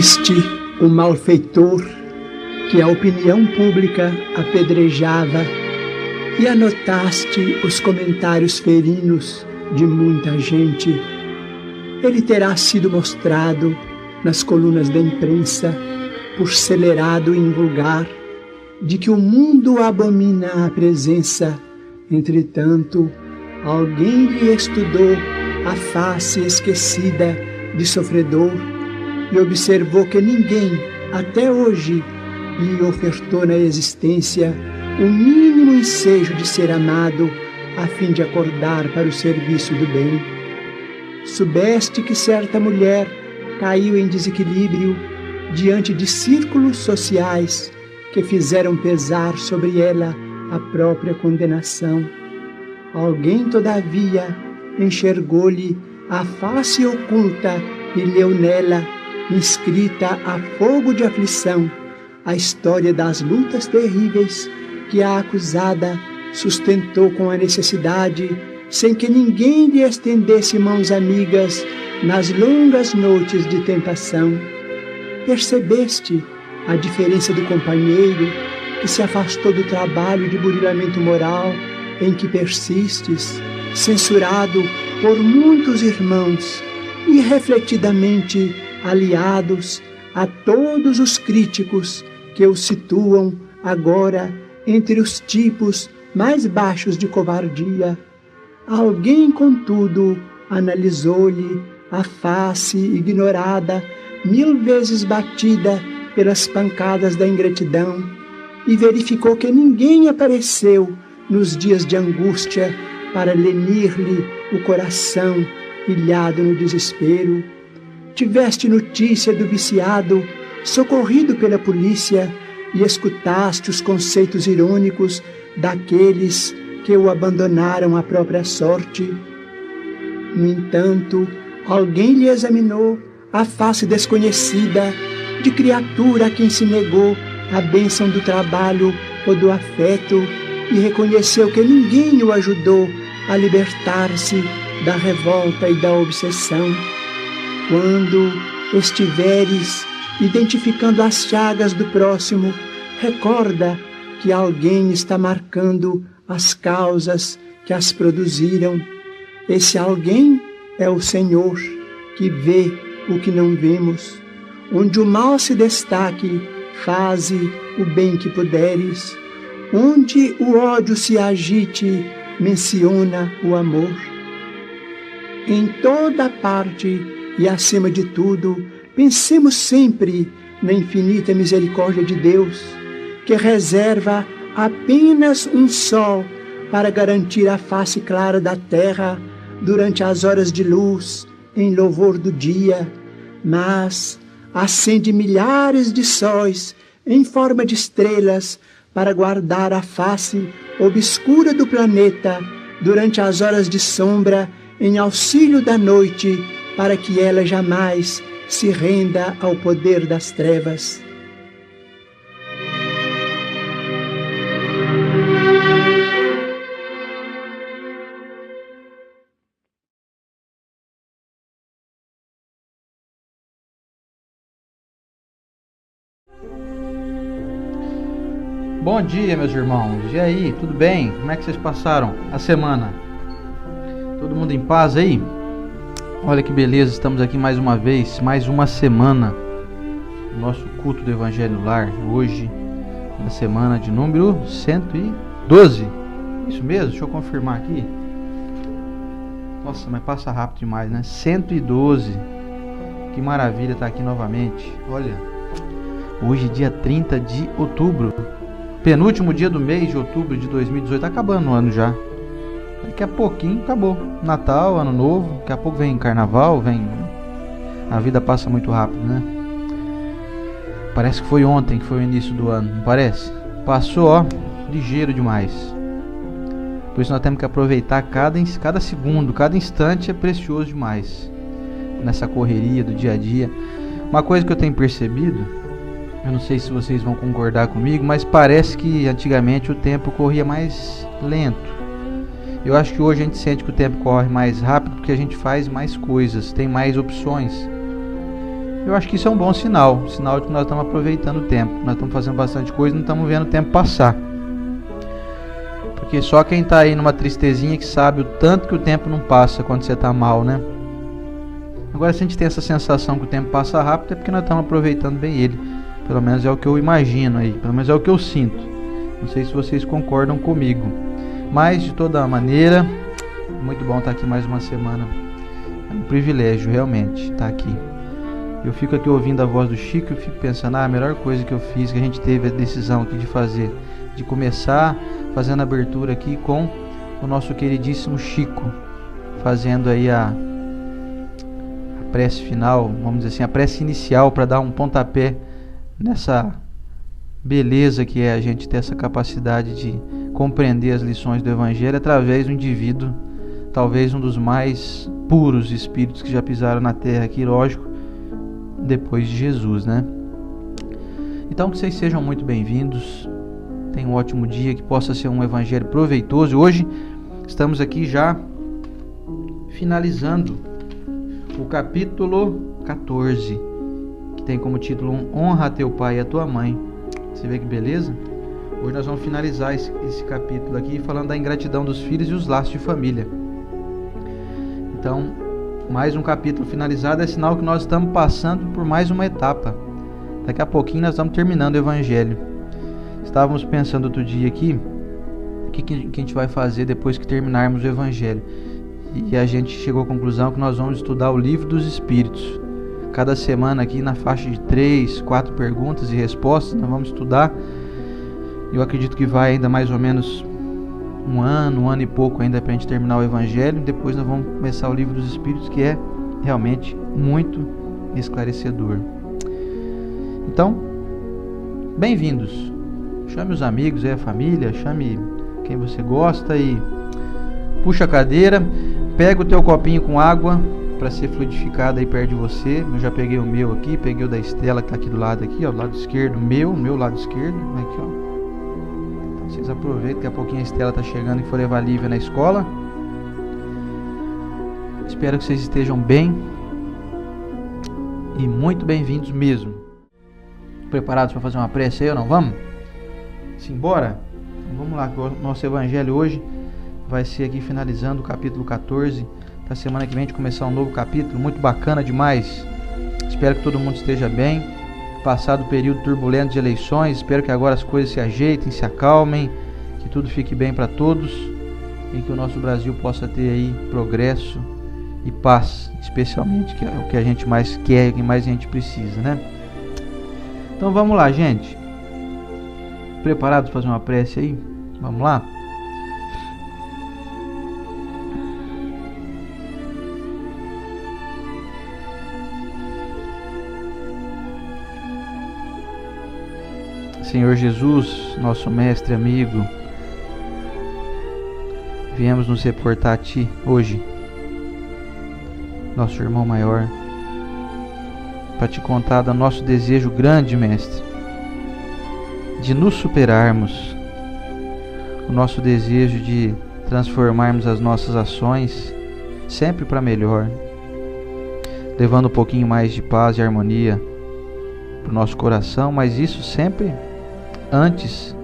Viste o malfeitor que a opinião pública apedrejava e anotaste os comentários ferinos de muita gente. Ele terá sido mostrado nas colunas da imprensa por celerado em vulgar de que o mundo abomina a presença. Entretanto, alguém lhe estudou a face esquecida de sofredor e observou que ninguém, até hoje, lhe ofertou na existência o mínimo ensejo de ser amado, a fim de acordar para o serviço do bem. Soubeste que certa mulher caiu em desequilíbrio diante de círculos sociais que fizeram pesar sobre ela a própria condenação. Alguém, todavia, enxergou-lhe a face oculta e leu nela, inscrita a fogo de aflição, a história das lutas terríveis que a acusada sustentou com a necessidade, sem que ninguém lhe estendesse mãos amigas nas longas noites de tentação. Percebeste a diferença do companheiro que se afastou do trabalho de burilamento moral em que persistes, censurado por muitos irmãos e refletidamente aliados a todos os críticos que o situam agora entre os tipos mais baixos de covardia? Alguém, contudo, analisou-lhe a face ignorada, 1000 vezes batida pelas pancadas da ingratidão, e verificou que ninguém apareceu nos dias de angústia para lenir-lhe o coração ilhado no desespero. Tiveste notícia do viciado socorrido pela polícia e escutaste os conceitos irônicos daqueles que o abandonaram à própria sorte. No entanto, alguém lhe examinou a face desconhecida de criatura a quem se negou a bênção do trabalho ou do afeto e reconheceu que ninguém o ajudou a libertar-se da revolta e da obsessão. Quando estiveres identificando as chagas do próximo, recorda que alguém está marcando as causas que as produziram. Esse alguém é o Senhor, que vê o que não vemos. Onde o mal se destaque, faze o bem que puderes. Onde o ódio se agite, menciona o amor. Em toda parte e acima de tudo, pensemos sempre na infinita misericórdia de Deus, que reserva apenas um sol para garantir a face clara da terra durante as horas de luz em louvor do dia, mas acende milhares de sóis em forma de estrelas para guardar a face obscura do planeta durante as horas de sombra em auxílio da noite, para que ela jamais se renda ao poder das trevas. Bom dia, meus irmãos. E aí, tudo bem? Como é que vocês passaram a semana? Todo mundo em paz aí? Olha que beleza, estamos aqui mais uma vez, mais uma semana no nosso culto do Evangelho no Lar. Hoje, na semana de número 112. Isso mesmo? Deixa eu confirmar aqui. Nossa, mas passa rápido demais, né? 112. Que maravilha estar aqui novamente. Olha, hoje dia 30 de outubro. Penúltimo dia do mês de outubro de 2018. Tá acabando o ano já. Daqui a pouquinho acabou. Natal, Ano Novo. Daqui a pouco vem Carnaval, vem... A vida passa muito rápido, né? Parece que foi ontem que foi o início do ano, não parece? Passou, ó, ligeiro demais. Por isso nós temos que aproveitar cada segundo, cada instante é precioso demais. Nessa correria do dia a dia. Uma coisa que eu tenho percebido, eu não sei se vocês vão concordar comigo, mas parece que antigamente o tempo corria mais lento. Eu acho que hoje a gente sente que o tempo corre mais rápido porque a gente faz mais coisas, tem mais opções. Eu acho que isso é um bom sinal de que nós estamos aproveitando o tempo, nós estamos fazendo bastante coisa e não estamos vendo o tempo passar. Porque só quem está aí numa tristezinha que sabe o tanto que o tempo não passa quando você está mal, né? Agora, se a gente tem essa sensação que o tempo passa rápido, é porque nós estamos aproveitando bem ele. Pelo menos é o que eu imagino aí, pelo menos é o que eu sinto. Não sei se vocês concordam comigo. Mas, de toda maneira, muito bom estar aqui mais uma semana. É um privilégio, realmente, estar aqui. Eu fico aqui ouvindo a voz do Chico e fico pensando, a melhor coisa que eu fiz, que a gente teve a decisão aqui de fazer, de começar fazendo a abertura aqui com o nosso queridíssimo Chico, fazendo aí a prece final, vamos dizer assim, a prece inicial para dar um pontapé nessa beleza que é a gente ter essa capacidade de compreender as lições do Evangelho através do indivíduo, talvez um dos mais puros espíritos que já pisaram na Terra aqui, lógico, depois de Jesus, né? Então que vocês sejam muito bem-vindos, tenham um ótimo dia, que possa ser um evangelho proveitoso. Hoje estamos aqui já finalizando o capítulo 14, que tem como título Honra a teu pai e a tua mãe. Você vê que beleza? Hoje nós vamos finalizar esse capítulo aqui falando da ingratidão dos filhos e os laços de família. Então, mais um capítulo finalizado é sinal que nós estamos passando por mais uma etapa. Daqui a pouquinho nós estamos terminando o Evangelho. Estávamos pensando outro dia aqui o que a gente vai fazer depois que terminarmos o Evangelho. E a gente chegou à conclusão que nós vamos estudar o Livro dos Espíritos. Cada semana aqui na faixa de 3, 4 perguntas e respostas nós vamos estudar. Eu acredito que vai ainda mais ou menos um ano e pouco ainda para a gente terminar o Evangelho. Depois nós vamos começar o Livro dos Espíritos, que é realmente muito esclarecedor. Então, bem-vindos. Chame os amigos, a família, chame quem você gosta e puxa a cadeira, pega o teu copinho com água para ser fluidificado aí perto de você. Eu já peguei o meu aqui, peguei o da Estela que está aqui do lado aqui, ó, do lado esquerdo, meu lado esquerdo, aqui, ó. Vocês aproveitem, daqui a pouquinho a Estela está chegando e for levar a Lívia na escola. Espero que vocês estejam bem e muito bem-vindos mesmo. Preparados para fazer uma prece aí ou não? Vamos? Simbora? Então vamos lá, o nosso evangelho hoje vai ser aqui finalizando o capítulo 14. Da semana que vem a gente começar um novo capítulo, muito bacana demais. Espero que todo mundo esteja bem. Passado o período turbulento de eleições, espero que agora as coisas se ajeitem, se acalmem, que tudo fique bem para todos e que o nosso Brasil possa ter aí progresso e paz, especialmente, que é o que a gente mais quer e o que mais a gente precisa, né? Então vamos lá, gente. Preparados para fazer uma prece aí? Vamos lá? Senhor Jesus, nosso mestre amigo, viemos nos reportar a Ti hoje, nosso irmão maior, para Te contar do nosso desejo grande, mestre, de nos superarmos, o nosso desejo de transformarmos as nossas ações sempre para melhor, levando um pouquinho mais de paz e harmonia para o nosso coração, mas isso sempre antes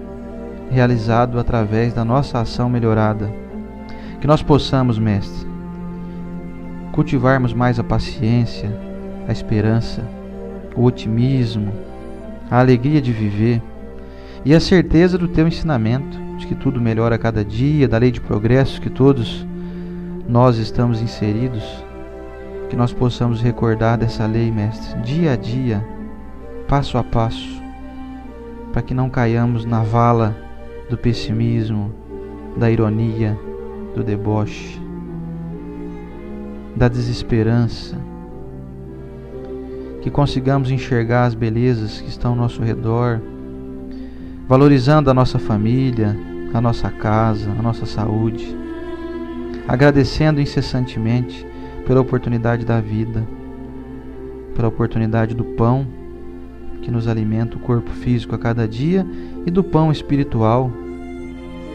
realizado através da nossa ação melhorada. Que nós possamos, mestre, cultivarmos mais a paciência, a esperança, o otimismo, a alegria de viver e a certeza do teu ensinamento, de que tudo melhora a cada dia, da lei de progresso que todos nós estamos inseridos. Que nós possamos recordar dessa lei, mestre, dia a dia, passo a passo, para que não caiamos na vala do pessimismo, da ironia, do deboche, da desesperança. Que consigamos enxergar as belezas que estão ao nosso redor, valorizando a nossa família, a nossa casa, a nossa saúde, agradecendo incessantemente pela oportunidade da vida, pela oportunidade do pão que nos alimenta o corpo físico a cada dia e do pão espiritual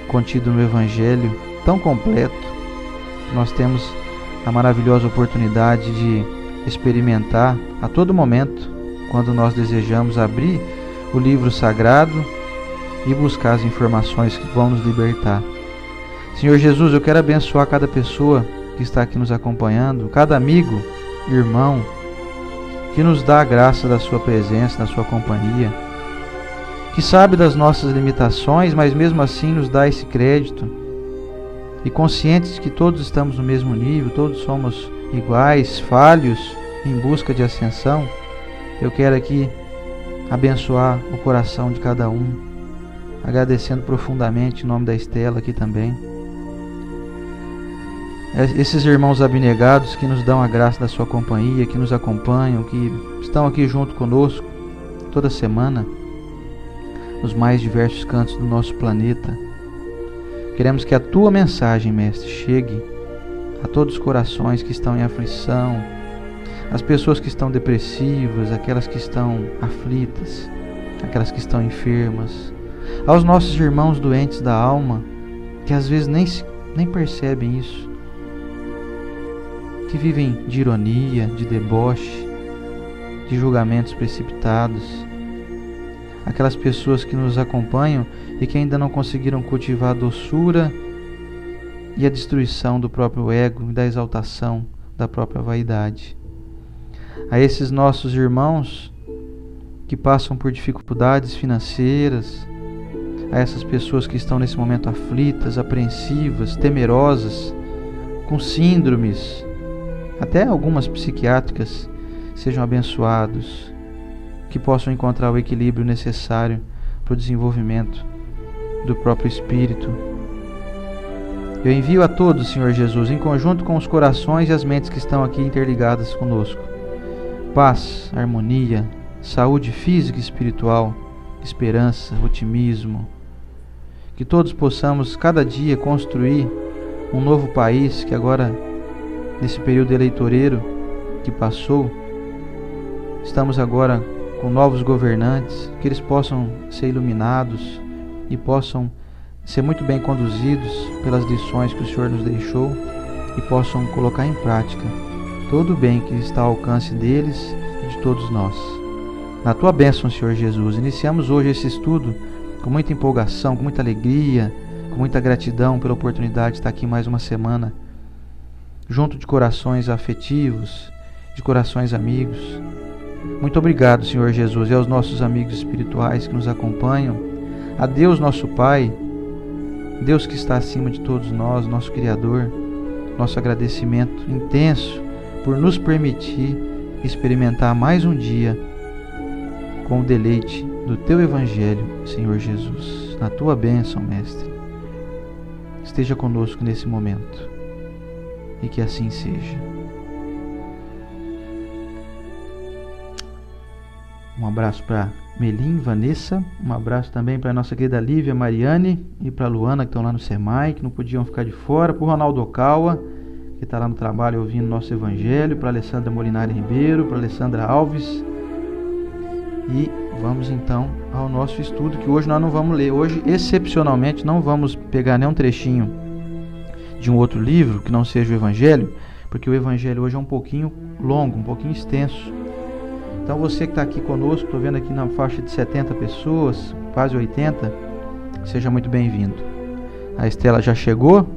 contido no Evangelho tão completo. Nós temos a maravilhosa oportunidade de experimentar a todo momento, quando nós desejamos abrir o livro sagrado e buscar as informações que vão nos libertar. Senhor Jesus, eu quero abençoar cada pessoa que está aqui nos acompanhando, cada amigo, irmão, que nos dá a graça da sua presença, da sua companhia, que sabe das nossas limitações, mas mesmo assim nos dá esse crédito, e conscientes de que todos estamos no mesmo nível, todos somos iguais, falhos, em busca de ascensão. Eu quero aqui abençoar o coração de cada um, agradecendo profundamente em nome da Estela aqui também. Esses irmãos abnegados que nos dão a graça da sua companhia, que nos acompanham, que estão aqui junto conosco toda semana, nos mais diversos cantos do nosso planeta. Queremos que a tua mensagem, Mestre, chegue a todos os corações que estão em aflição, as pessoas que estão depressivas, aquelas que estão aflitas, aquelas que estão enfermas, aos nossos irmãos doentes da alma, que às vezes nem percebem isso, que vivem de ironia, de deboche, de julgamentos precipitados, aquelas pessoas que nos acompanham e que ainda não conseguiram cultivar a doçura e a destruição do próprio ego e da exaltação da própria vaidade. A esses nossos irmãos que passam por dificuldades financeiras, a essas pessoas que estão nesse momento aflitas, apreensivas, temerosas, com síndromes, até algumas psiquiátricas, sejam abençoados, que possam encontrar o equilíbrio necessário para o desenvolvimento do próprio espírito. Eu envio a todos, Senhor Jesus, em conjunto com os corações e as mentes que estão aqui interligadas conosco, paz, harmonia, saúde física e espiritual, esperança, otimismo. Que todos possamos cada dia construir um novo país que agora, nesse período eleitoreiro que passou, estamos agora com novos governantes, que eles possam ser iluminados e possam ser muito bem conduzidos pelas lições que o Senhor nos deixou e possam colocar em prática todo o bem que está ao alcance deles e de todos nós. Na tua bênção, Senhor Jesus, iniciamos hoje esse estudo com muita empolgação, com muita alegria, com muita gratidão pela oportunidade de estar aqui mais uma semana, junto de corações afetivos, de corações amigos. Muito obrigado, Senhor Jesus, e aos nossos amigos espirituais que nos acompanham, a Deus nosso Pai, Deus que está acima de todos nós, nosso Criador, nosso agradecimento intenso por nos permitir experimentar mais um dia com o deleite do Teu Evangelho, Senhor Jesus. Na Tua bênção, Mestre, esteja conosco nesse momento e que assim seja. Um abraço para Melim, Vanessa, um abraço também para a nossa querida Lívia, Mariane e para a Luana, que estão lá no SEMAI, que não podiam ficar de fora, para o Ronaldo Okawa, que está lá no trabalho ouvindo nosso Evangelho, para a Alessandra Molinari Ribeiro, para a Alessandra Alves. E vamos então ao nosso estudo, que hoje nós não vamos ler. Hoje, excepcionalmente, não vamos pegar nenhum trechinho de um outro livro que não seja o Evangelho, porque o Evangelho hoje é um pouquinho longo, um pouquinho extenso. Então você que está aqui conosco, estou vendo aqui na faixa de 70 pessoas, quase 80, seja muito bem-vindo. A Estela já chegou,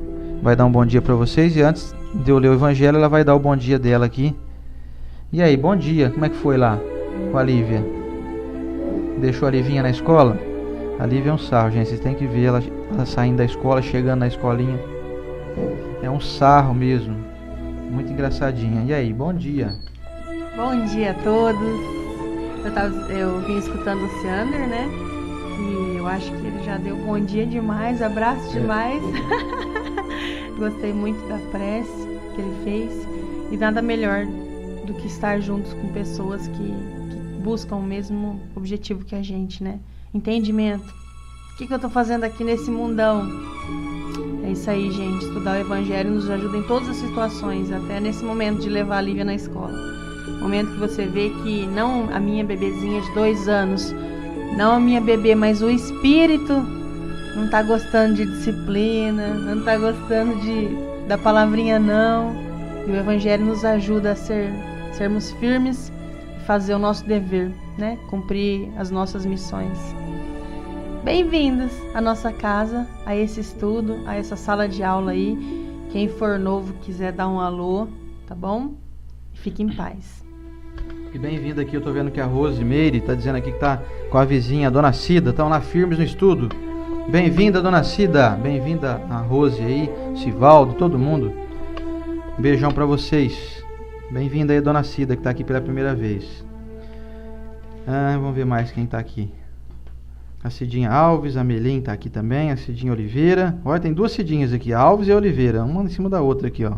vai dar um bom dia para vocês, e antes de eu ler o Evangelho, ela vai dar o bom dia dela aqui. E aí, bom dia, como é que foi lá com a Lívia? Deixou a Livinha na escola? A Lívia é um sarro, gente, vocês têm que ver ela saindo da escola, chegando na escolinha. É um sarro mesmo, muito engraçadinha. E aí, bom dia. Bom dia a todos. Eu vim escutando o Ciander, né? E eu acho que ele já deu bom dia demais, abraço demais. Gostei muito da prece que ele fez. E nada melhor do que estar juntos com pessoas que buscam o mesmo objetivo que a gente, né? Entendimento. O que eu tô fazendo aqui nesse mundão? É isso aí, gente. Estudar o Evangelho nos ajuda em todas as situações, até nesse momento de levar a Lívia na escola. Momento que você vê que não a minha bebezinha de 2 anos, não a minha bebê, mas o espírito não está gostando de disciplina, não está gostando da palavrinha não. E o Evangelho nos ajuda a ser sermos firmes e fazer o nosso dever, né? Cumprir as nossas missões. Bem-vindos à nossa casa, a esse estudo, a essa sala de aula aí. Quem for novo quiser dar um alô, tá bom? Fique em paz. E bem-vinda aqui, eu tô vendo que a Rosemeire tá dizendo aqui que tá com a vizinha, a Dona Cida, estão lá firmes no estudo. Bem-vinda, Dona Cida, bem-vinda a Rose aí, Sivaldo, todo mundo. Um beijão pra vocês. Bem-vinda aí, Dona Cida, que tá aqui pela primeira vez. Vamos ver mais quem tá aqui. A Cidinha Alves, a Melim tá aqui também, a Cidinha Oliveira. Olha, tem duas Cidinhas aqui, a Alves e a Oliveira, uma em cima da outra aqui, ó.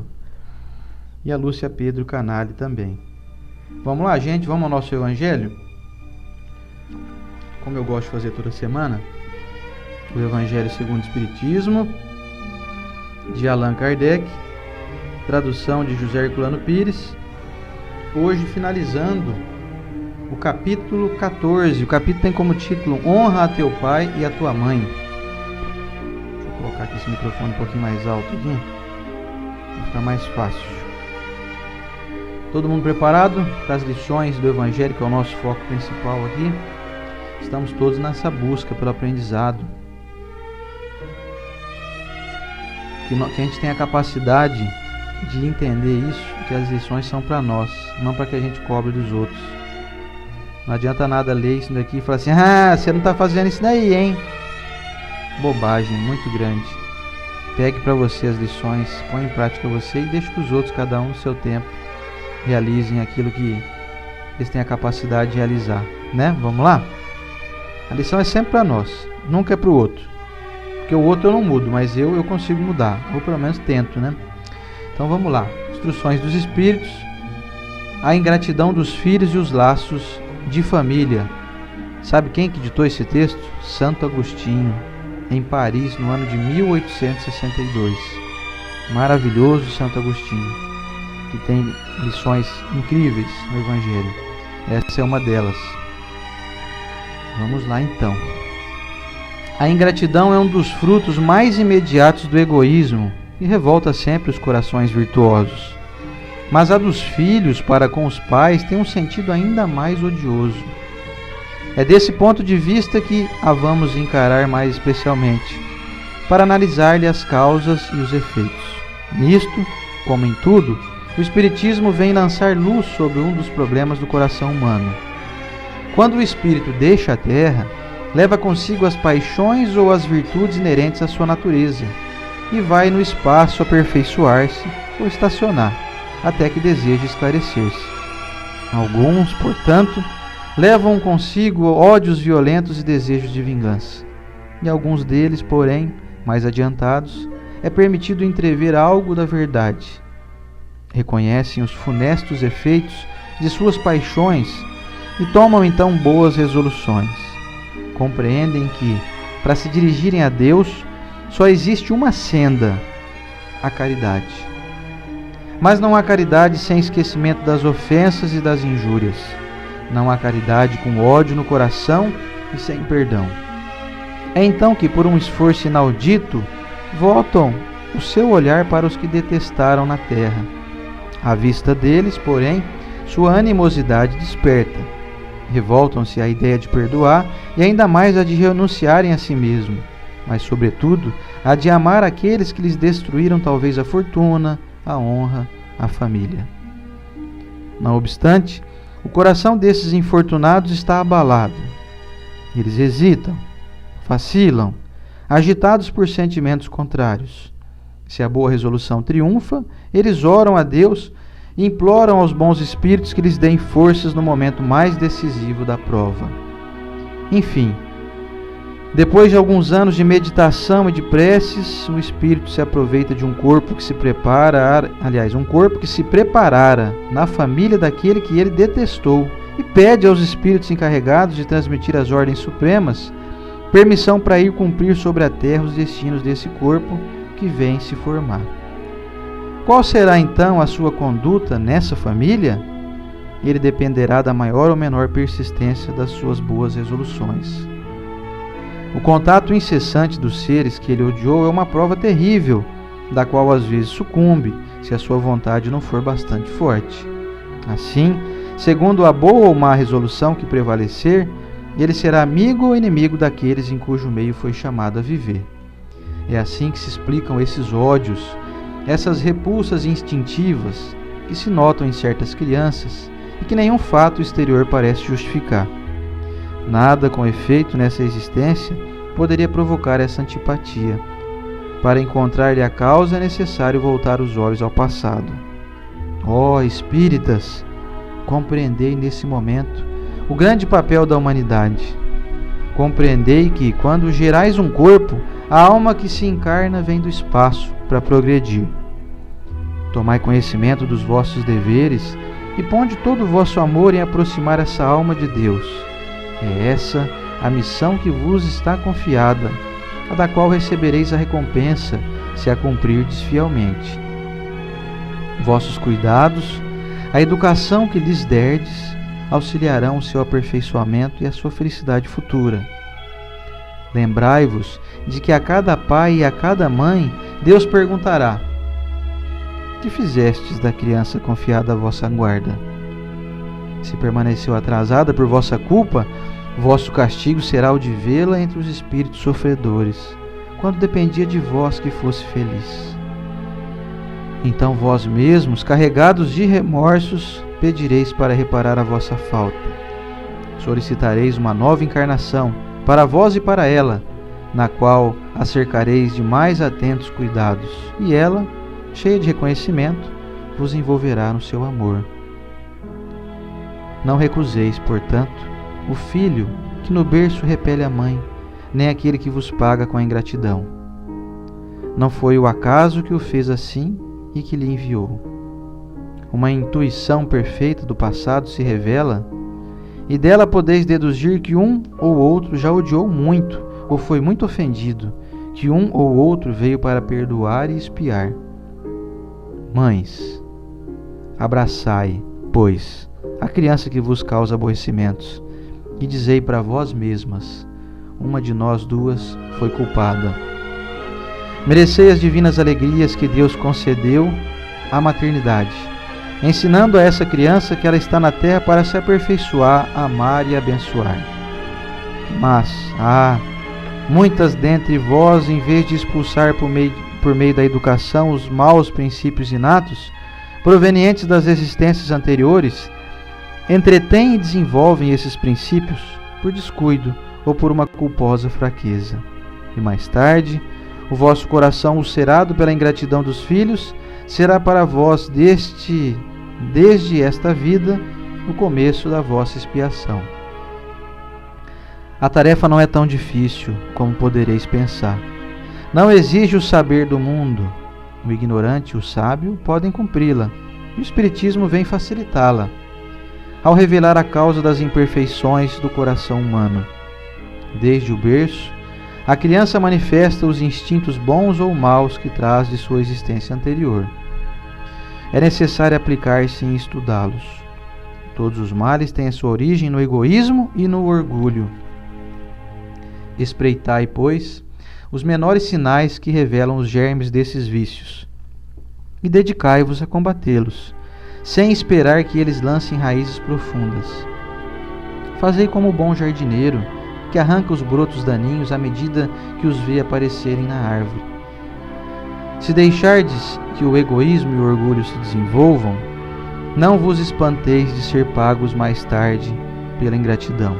E a Lúcia Pedro Canali também. Vamos lá, gente, vamos ao nosso evangelho. Como eu gosto de fazer toda semana, o Evangelho segundo o Espiritismo, de Allan Kardec, tradução de José Herculano Pires. Hoje finalizando o capítulo 14. O capítulo tem como título Honra a teu pai e a tua mãe. Deixa eu colocar aqui esse microfone um pouquinho mais alto aqui, para ficar mais fácil. Todo mundo preparado para as lições do Evangelho, que é o nosso foco principal aqui? Estamos todos nessa busca pelo aprendizado. Que a gente tenha a capacidade de entender isso, que as lições são para nós, não para que a gente cobre dos outros. Não adianta nada ler isso daqui e falar assim: você não está fazendo isso daí, hein? Bobagem muito grande. Pegue para você as lições, põe em prática você e deixe que os outros, cada um no seu tempo, realizem aquilo que eles têm a capacidade de realizar, né? Vamos lá? A lição é sempre para nós, nunca é para o outro. Porque o outro eu não mudo, mas eu consigo mudar, ou pelo menos tento, né? Então vamos lá. Instruções dos Espíritos, a ingratidão dos filhos e os laços de família. Sabe quem que ditou esse texto? Santo Agostinho, em Paris, no ano de 1862. Maravilhoso Santo Agostinho, que tem lições incríveis no Evangelho. Essa é uma delas. Vamos lá então. A ingratidão é um dos frutos mais imediatos do egoísmo e revolta sempre os corações virtuosos. Mas a dos filhos para com os pais tem um sentido ainda mais odioso. É desse ponto de vista que a vamos encarar mais especialmente, para analisar-lhe as causas e os efeitos. Nisto, como em tudo, o Espiritismo vem lançar luz sobre um dos problemas do coração humano. Quando o espírito deixa a terra, leva consigo as paixões ou as virtudes inerentes à sua natureza, e vai no espaço aperfeiçoar-se ou estacionar, até que deseje esclarecer-se. Alguns, portanto, levam consigo ódios violentos e desejos de vingança. E alguns deles, porém, mais adiantados, é permitido entrever algo da verdade. Reconhecem os funestos efeitos de suas paixões e tomam então boas resoluções. Compreendem que, para se dirigirem a Deus, só existe uma senda, a caridade. Mas não há caridade sem esquecimento das ofensas e das injúrias. Não há caridade com ódio no coração e sem perdão. É então que, por um esforço inaudito, voltam o seu olhar para os que detestaram na terra. À vista deles, porém, sua animosidade desperta. Revoltam-se à ideia de perdoar e ainda mais a de renunciarem a si mesmo, mas, sobretudo, a de amar aqueles que lhes destruíram talvez a fortuna, a honra, a família. Não obstante, o coração desses infortunados está abalado. Eles hesitam, vacilam, agitados por sentimentos contrários. Se a boa resolução triunfa, eles oram a Deus e imploram aos bons espíritos que lhes deem forças no momento mais decisivo da prova. Enfim, depois de alguns anos de meditação e de preces, o espírito se aproveita de um corpo que se preparara na família daquele que ele detestou e pede aos espíritos encarregados de transmitir as ordens supremas permissão para ir cumprir sobre a terra os destinos desse corpo que vem se formar. Qual será então a sua conduta nessa família? Ele dependerá da maior ou menor persistência das suas boas resoluções. O contato incessante dos seres que ele odiou é uma prova terrível, da qual às vezes sucumbe, se a sua vontade não for bastante forte. Assim, segundo a boa ou má resolução que prevalecer, ele será amigo ou inimigo daqueles em cujo meio foi chamado a viver. É assim que se explicam esses ódios, essas repulsas instintivas que se notam em certas crianças e que nenhum fato exterior parece justificar. Nada, com efeito, nessa existência poderia provocar essa antipatia. Para encontrar-lhe a causa é necessário voltar os olhos ao passado. Ó espíritas, compreendei nesse momento o grande papel da humanidade. Compreendei que, quando gerais um corpo, a alma que se encarna vem do espaço para progredir. Tomai conhecimento dos vossos deveres e ponde todo o vosso amor em aproximar essa alma de Deus. É essa a missão que vos está confiada, a da qual recebereis a recompensa, se a cumprirdes fielmente. Vossos cuidados, a educação que lhes derdes, auxiliarão o seu aperfeiçoamento e a sua felicidade futura. Lembrai-vos de que a cada pai e a cada mãe Deus perguntará: que fizestes da criança confiada à vossa guarda? Se permaneceu atrasada por vossa culpa, vosso castigo será o de vê-la entre os espíritos sofredores, quando dependia de vós que fosse feliz. Então vós mesmos, carregados de remorsos, pedireis para reparar a vossa falta. Solicitareis uma nova encarnação, para vós e para ela, na qual a cercareis de mais atentos cuidados, e ela, cheia de reconhecimento, vos envolverá no seu amor. Não recuseis, portanto, o filho que no berço repele a mãe, nem aquele que vos paga com a ingratidão. Não foi o acaso que o fez assim e que lhe enviou. Uma intuição perfeita do passado se revela, e dela podeis deduzir que um ou outro já odiou muito, ou foi muito ofendido, que um ou outro veio para perdoar e expiar. Mães, abraçai, pois, a criança que vos causa aborrecimentos, e dizei para vós mesmas: uma de nós duas foi culpada. Merecei as divinas alegrias que Deus concedeu à maternidade, ensinando a essa criança que ela está na terra para se aperfeiçoar, amar e abençoar. Mas, muitas dentre vós, em vez de expulsar por meio da educação os maus princípios inatos, provenientes das existências anteriores, entretêm e desenvolvem esses princípios por descuido ou por uma culposa fraqueza. E mais tarde, o vosso coração ulcerado pela ingratidão dos filhos será para vós desde esta vida o começo da vossa expiação. A tarefa não é tão difícil como podereis pensar. Não exige o saber do mundo. O ignorante e o sábio podem cumpri-la, e o Espiritismo vem facilitá-la, ao revelar a causa das imperfeições do coração humano. Desde o berço, a criança manifesta os instintos bons ou maus que traz de sua existência anterior. É necessário aplicar-se em estudá-los. Todos os males têm a sua origem no egoísmo e no orgulho. Espreitai, pois, os menores sinais que revelam os germes desses vícios, e dedicai-vos a combatê-los, sem esperar que eles lancem raízes profundas. Fazei como o bom jardineiro, que arranca os brotos daninhos à medida que os vê aparecerem na árvore. Se deixardes que o egoísmo e o orgulho se desenvolvam, não vos espanteis de ser pagos mais tarde pela ingratidão.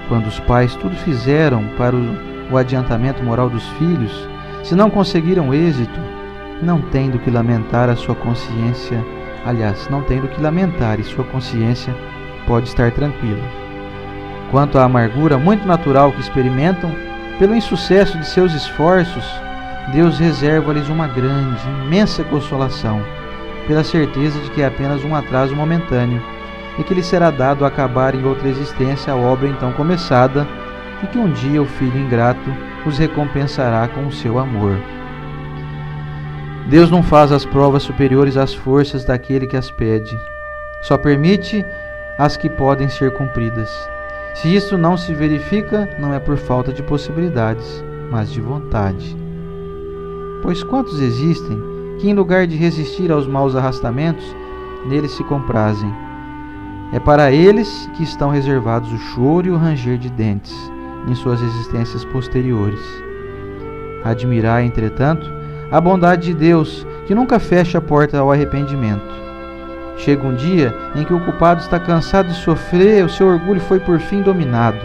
Quando os pais tudo fizeram para o adiantamento moral dos filhos, se não conseguiram êxito, não tem do que lamentar a sua consciência. Aliás, não tem do que lamentar e sua consciência pode estar tranquila. Quanto à amargura muito natural que experimentam pelo insucesso de seus esforços, Deus reserva-lhes uma grande, imensa consolação, pela certeza de que é apenas um atraso momentâneo e que lhes será dado acabar em outra existência a obra então começada, e que um dia o Filho ingrato os recompensará com o seu amor. Deus não faz as provas superiores às forças daquele que as pede, só permite as que podem ser cumpridas. Se isso não se verifica, não é por falta de possibilidades, mas de vontade. Pois quantos existem que, em lugar de resistir aos maus arrastamentos, neles se comprazem. É para eles que estão reservados o choro e o ranger de dentes em suas existências posteriores. Admirai, entretanto, a bondade de Deus, que nunca fecha a porta ao arrependimento. Chega um dia em que o culpado está cansado de sofrer, o seu orgulho foi por fim dominado,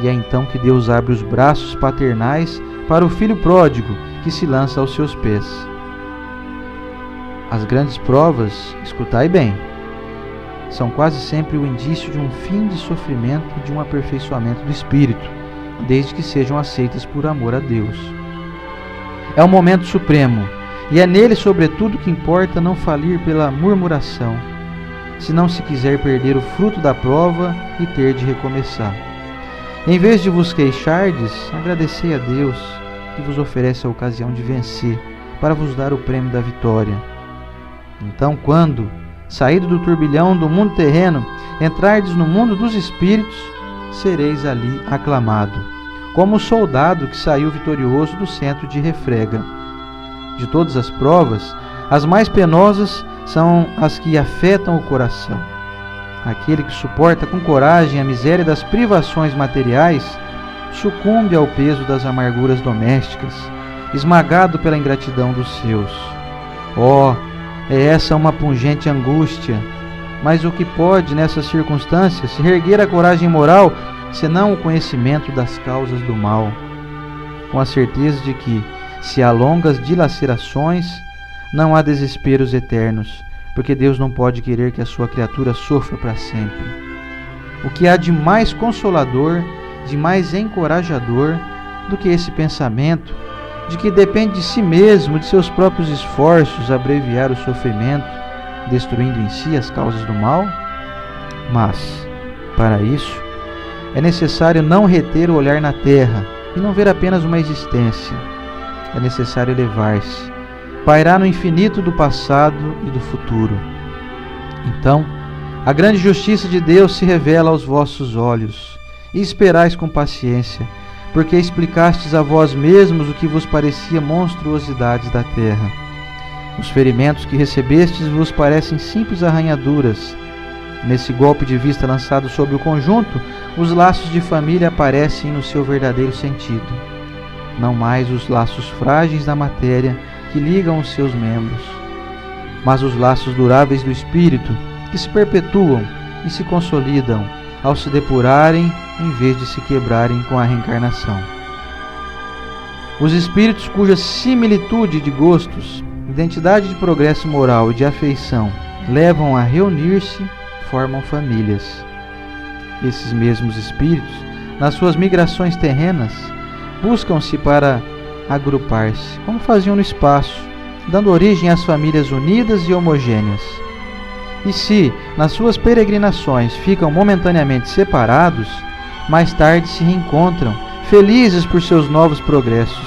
e é então que Deus abre os braços paternais para o filho pródigo que se lança aos seus pés. As grandes provas, escutai bem, são quase sempre o indício de um fim de sofrimento e de um aperfeiçoamento do espírito, desde que sejam aceitas por amor a Deus. É um momento supremo, e é nele, sobretudo, que importa não falir pela murmuração, se não se quiser perder o fruto da prova e ter de recomeçar. Em vez de vos queixardes, agradecei a Deus, que vos oferece a ocasião de vencer, para vos dar o prêmio da vitória. Então, quando, saído do turbilhão do mundo terreno, entrardes no mundo dos espíritos, sereis ali aclamado, como o soldado que saiu vitorioso do centro de refrega. De todas as provas, as mais penosas são as que afetam o coração. Aquele que suporta com coragem a miséria das privações materiais sucumbe ao peso das amarguras domésticas, esmagado pela ingratidão dos seus. É essa uma pungente angústia, mas o que pode, nessas circunstâncias, reerguer a coragem moral, senão o conhecimento das causas do mal, com a certeza de que, se há longas dilacerações, não há desesperos eternos, porque Deus não pode querer que a sua criatura sofra para sempre. O que há de mais consolador, de mais encorajador do que esse pensamento de que depende de si mesmo, de seus próprios esforços, abreviar o sofrimento, destruindo em si as causas do mal? Mas, para isso, é necessário não reter o olhar na terra e não ver apenas uma existência. É necessário elevar-se, pairar no infinito do passado e do futuro. Então, a grande justiça de Deus se revela aos vossos olhos, e esperais com paciência, porque explicastes a vós mesmos o que vos parecia monstruosidades da terra. Os ferimentos que recebestes vos parecem simples arranhaduras. Nesse golpe de vista lançado sobre o conjunto, os laços de família aparecem no seu verdadeiro sentido. Não mais os laços frágeis da matéria que ligam os seus membros, mas os laços duráveis do espírito que se perpetuam e se consolidam ao se depurarem em vez de se quebrarem com a reencarnação. Os espíritos cuja similitude de gostos, identidade de progresso moral e de afeição levam a reunir-se, formam famílias. Esses mesmos espíritos, nas suas migrações terrenas, buscam-se para agrupar-se, como faziam no espaço, dando origem às famílias unidas e homogêneas. E se, nas suas peregrinações, ficam momentaneamente separados, mais tarde se reencontram, felizes por seus novos progressos.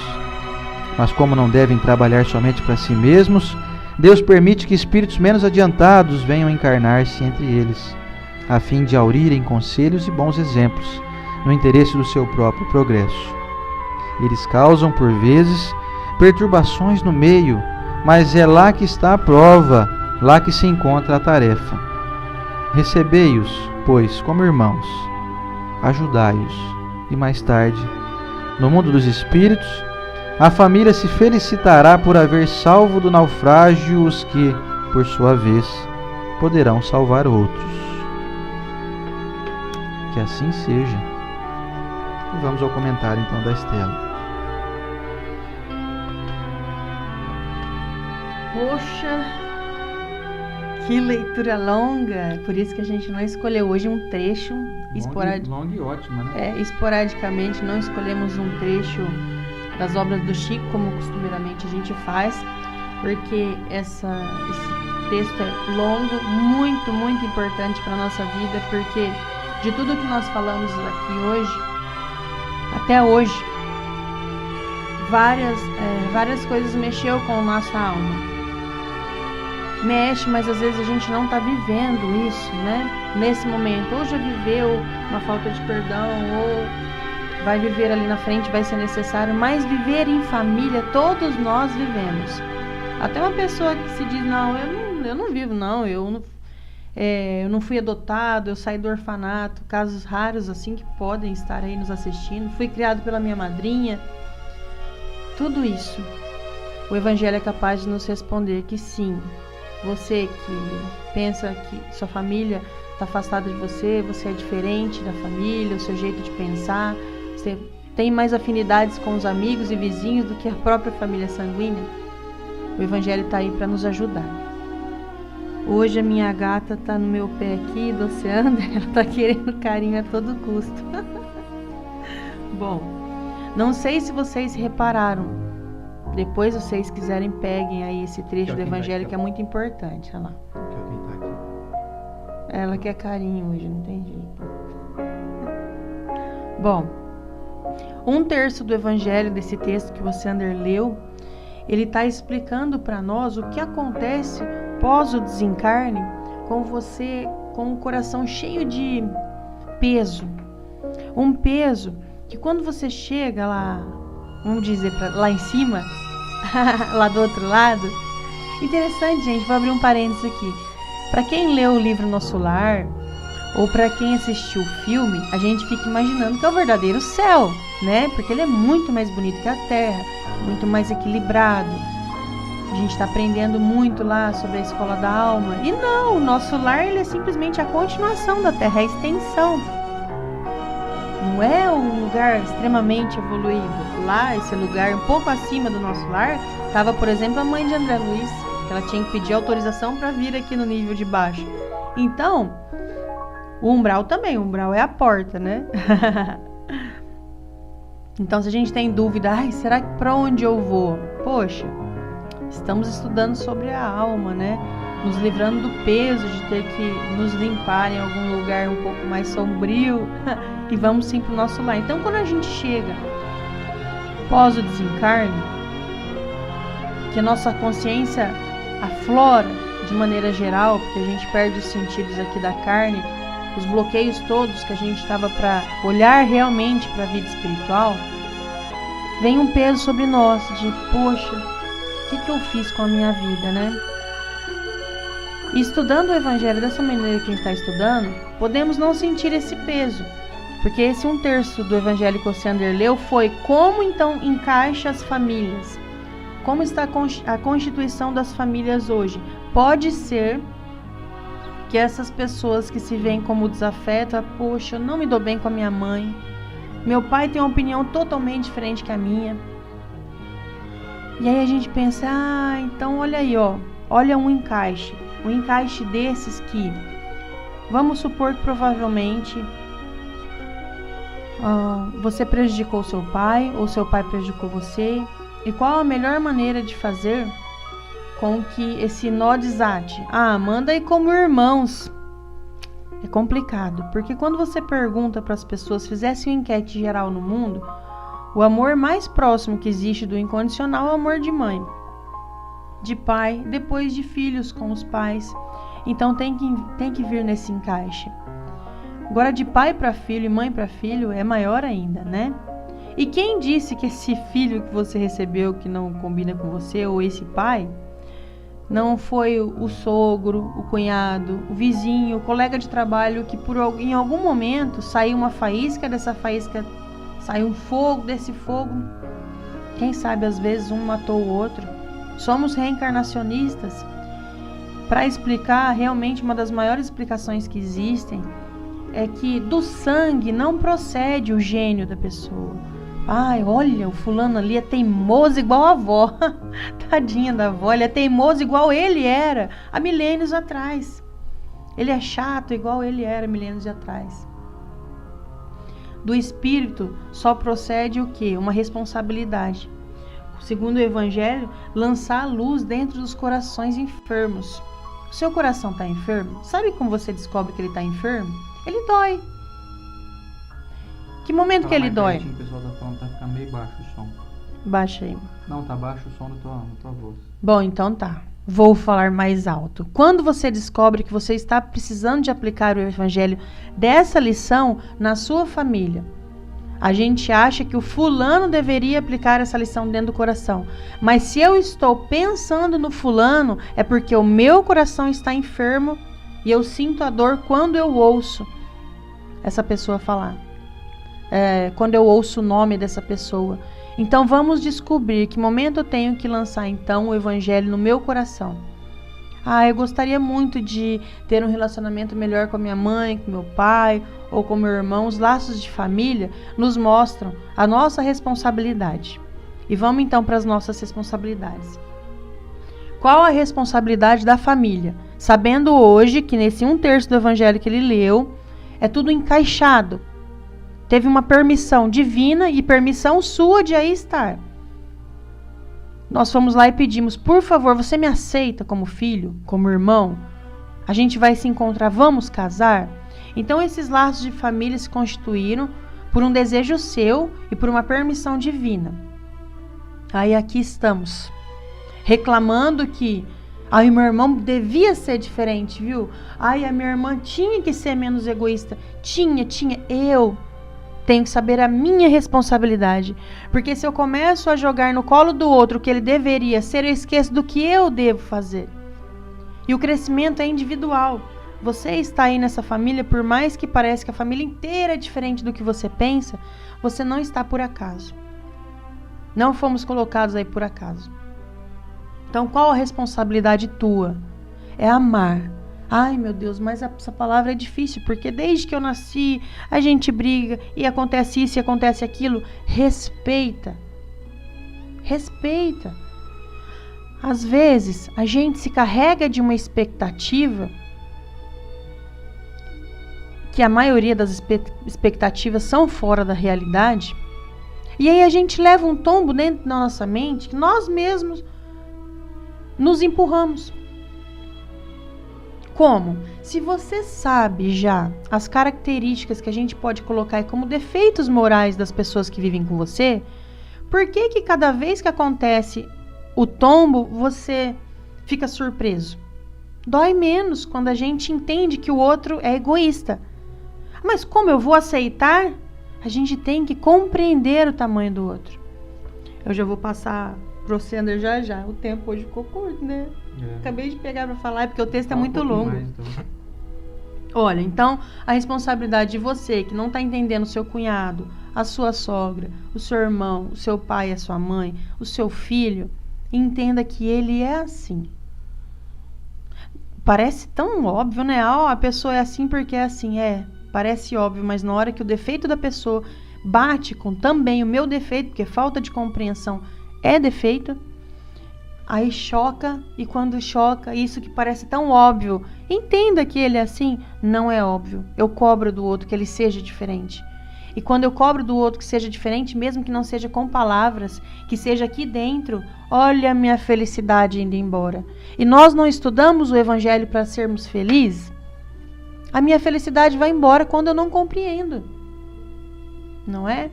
Mas como não devem trabalhar somente para si mesmos, Deus permite que espíritos menos adiantados venham encarnar-se entre eles, a fim de aurirem conselhos e bons exemplos, no interesse do seu próprio progresso. Eles causam, por vezes, perturbações no meio, mas é lá que está a prova, lá que se encontra a tarefa. Recebei-os, pois, como irmãos, ajudai-os, e mais tarde, no mundo dos espíritos, a família se felicitará por haver salvo do naufrágio os que, por sua vez, poderão salvar outros. Que assim seja. E vamos ao comentário então da Estela. Poxa, que leitura longa! Por isso que a gente não escolheu hoje um trecho Longa e ótima, né? Esporadicamente não escolhemos um trecho das obras do Chico, como costumeiramente a gente faz, porque esse texto é longo, muito, muito importante para a nossa vida, porque de tudo que nós falamos aqui hoje, até hoje, várias coisas mexeu com a nossa alma. Mexe, mas às vezes a gente não está vivendo isso, né? Nesse momento, ou já viveu uma falta de perdão, ou vai viver ali na frente, vai ser necessário, mas viver em família, todos nós vivemos. Até uma pessoa que se diz, não, eu não vivo, não, eu eu não fui adotado, eu saí do orfanato, casos raros assim que podem estar aí nos assistindo, fui criado pela minha madrinha. Tudo isso, o Evangelho é capaz de nos responder que sim. Você que pensa que sua família está afastada de você, você é diferente da família, o seu jeito de pensar, você tem mais afinidades com os amigos e vizinhos do que a própria família sanguínea, o Evangelho está aí para nos ajudar. Hoje a minha gata está no meu pé aqui, doceando, ela está querendo carinho a todo custo. Bom, não sei se vocês repararam, depois vocês quiserem, peguem aí esse trecho do Evangelho que é muito importante. Olha lá. Ela quer carinho hoje, não tem jeito. Bom, 1/3 do Evangelho, desse texto que o Sander leu, ele está explicando para nós o que acontece pós o desencarne com você, com o coração cheio de peso. Um peso que quando você chega lá, vamos dizer, lá em cima, lá do outro lado. Interessante, gente, vou abrir um parênteses aqui. Para quem leu o livro Nosso Lar, ou para quem assistiu o filme, a gente fica imaginando que é o verdadeiro céu, né? Porque ele é muito mais bonito que a Terra, muito mais equilibrado. A gente está aprendendo muito lá sobre a escola da alma. E não, o Nosso Lar ele é simplesmente a continuação da Terra, a extensão. Não é um lugar extremamente evoluído. Lá, esse lugar um pouco acima do Nosso Lar, estava, por exemplo, a mãe de André Luiz, que ela tinha que pedir autorização para vir aqui no nível de baixo. Então, o umbral também, o umbral é a porta, né? Então, se a gente tem dúvida, será que para onde eu vou? Poxa, estamos estudando sobre a alma, né? Nos livrando do peso de ter que nos limpar em algum lugar um pouco mais sombrio e vamos sim para o Nosso Lar. Então, quando a gente chega pós o desencarne, que a nossa consciência aflora de maneira geral, porque a gente perde os sentidos aqui da carne, os bloqueios todos que a gente estava para olhar realmente para a vida espiritual, vem um peso sobre nós de, poxa, o que eu fiz com a minha vida, né? E estudando o Evangelho dessa maneira que a gente está estudando, podemos não sentir esse peso, porque esse 1/3 do Evangelho que o Sander leu foi como então encaixa as famílias, como está a constituição das famílias hoje. Pode ser que essas pessoas que se veem como desafeto, poxa, eu não me dou bem com a minha mãe, meu pai tem uma opinião totalmente diferente que a minha. E aí a gente pensa, então olha aí, olha um encaixe desses que, vamos supor que provavelmente você prejudicou seu pai, ou seu pai prejudicou você, e qual a melhor maneira de fazer com que esse nó desate? Manda aí como irmãos. É complicado, porque quando você pergunta para as pessoas, fizesse uma enquete geral no mundo, o amor mais próximo que existe do incondicional é o amor de mãe, de pai, depois de filhos com os pais. Então tem que vir nesse encaixe. Agora, de pai para filho e mãe para filho é maior ainda, né? E quem disse que esse filho que você recebeu que não combina com você, ou esse pai, não foi o sogro, o cunhado, o vizinho, o colega de trabalho que em algum momento saiu uma faísca, dessa faísca saiu um fogo, desse fogo, quem sabe às vezes um matou o outro. Somos reencarnacionistas. Para explicar, realmente uma das maiores explicações que existem é que do sangue não procede o gênio da pessoa. Olha, o fulano ali é teimoso igual a avó. Tadinha da avó, ele é teimoso igual ele era há milênios atrás. Ele é chato igual ele era milênios atrás. Do espírito só procede o quê? Uma responsabilidade. Segundo o Evangelho, lançar a luz dentro dos corações enfermos. O seu coração está enfermo? Sabe como você descobre que ele está enfermo? Ele dói. Que momento que ele dói? O pessoal tá falando que tá ficando meio baixo o som. Baixa aí. Não, tá baixo o som da tua voz. Bom, então tá. Vou falar mais alto. Quando você descobre que você está precisando de aplicar o Evangelho dessa lição na sua família, a gente acha que o fulano deveria aplicar essa lição dentro do coração. Mas se eu estou pensando no fulano, é porque o meu coração está enfermo E eu sinto a dor quando eu ouço essa pessoa falar. Quando eu ouço o nome dessa pessoa. Então vamos descobrir que momento eu tenho que lançar então o evangelho no meu coração. Eu gostaria muito de ter um relacionamento melhor com a minha mãe, com meu pai ou com meu irmão. Os laços de família nos mostram a nossa responsabilidade. E vamos então para as nossas responsabilidades. Qual a responsabilidade da família? Sabendo hoje que nesse 1/3 do evangelho que ele leu, é tudo encaixado. Teve uma permissão divina e permissão sua de aí estar. Nós fomos lá e pedimos, por favor, você me aceita como filho, como irmão? A gente vai se encontrar, vamos casar? Então esses laços de família se constituíram por um desejo seu e por uma permissão divina. Aí aqui estamos, reclamando que o meu irmão devia ser diferente, viu? A minha irmã tinha que ser menos egoísta. Tinha. Eu tenho que saber a minha responsabilidade. Porque se eu começo a jogar no colo do outro o que ele deveria ser, eu esqueço do que eu devo fazer. E o crescimento é individual. Você está aí nessa família, por mais que pareça que a família inteira é diferente do que você pensa, você não está por acaso. Não fomos colocados aí por acaso. Então, qual a responsabilidade tua? É amar. Ai, meu Deus, mas essa palavra é difícil, porque desde que eu nasci, a gente briga e acontece isso e acontece aquilo. Respeita. Respeita. Às vezes, a gente se carrega de uma expectativa, que a maioria das expectativas são fora da realidade, e aí a gente leva um tombo dentro da nossa mente, que nós mesmos nos empurramos. Como? Se você sabe já as características que a gente pode colocar como defeitos morais das pessoas que vivem com você, por que cada vez que acontece o tombo, você fica surpreso? Dói menos quando a gente entende que o outro é egoísta. Mas como eu vou aceitar? A gente tem que compreender o tamanho do outro. Eu já vou passar pro Sander já. O tempo hoje ficou curto, né? Acabei de pegar para falar, porque o texto é muito longo. Mais, então. Olha, então, a responsabilidade de você que não está entendendo o seu cunhado, a sua sogra, o seu irmão, o seu pai, a sua mãe, o seu filho, entenda que ele é assim. Parece tão óbvio, né? A pessoa é assim porque é assim. Parece óbvio, mas na hora que o defeito da pessoa bate com também o meu defeito, porque falta de compreensão é defeito, aí choca, e quando choca, isso que parece tão óbvio, entenda que ele é assim, não é óbvio. Eu cobro do outro que ele seja diferente. E quando eu cobro do outro que seja diferente, mesmo que não seja com palavras, que seja aqui dentro, olha a minha felicidade indo embora. E nós não estudamos o evangelho para sermos felizes? A minha felicidade vai embora quando eu não compreendo. Não é?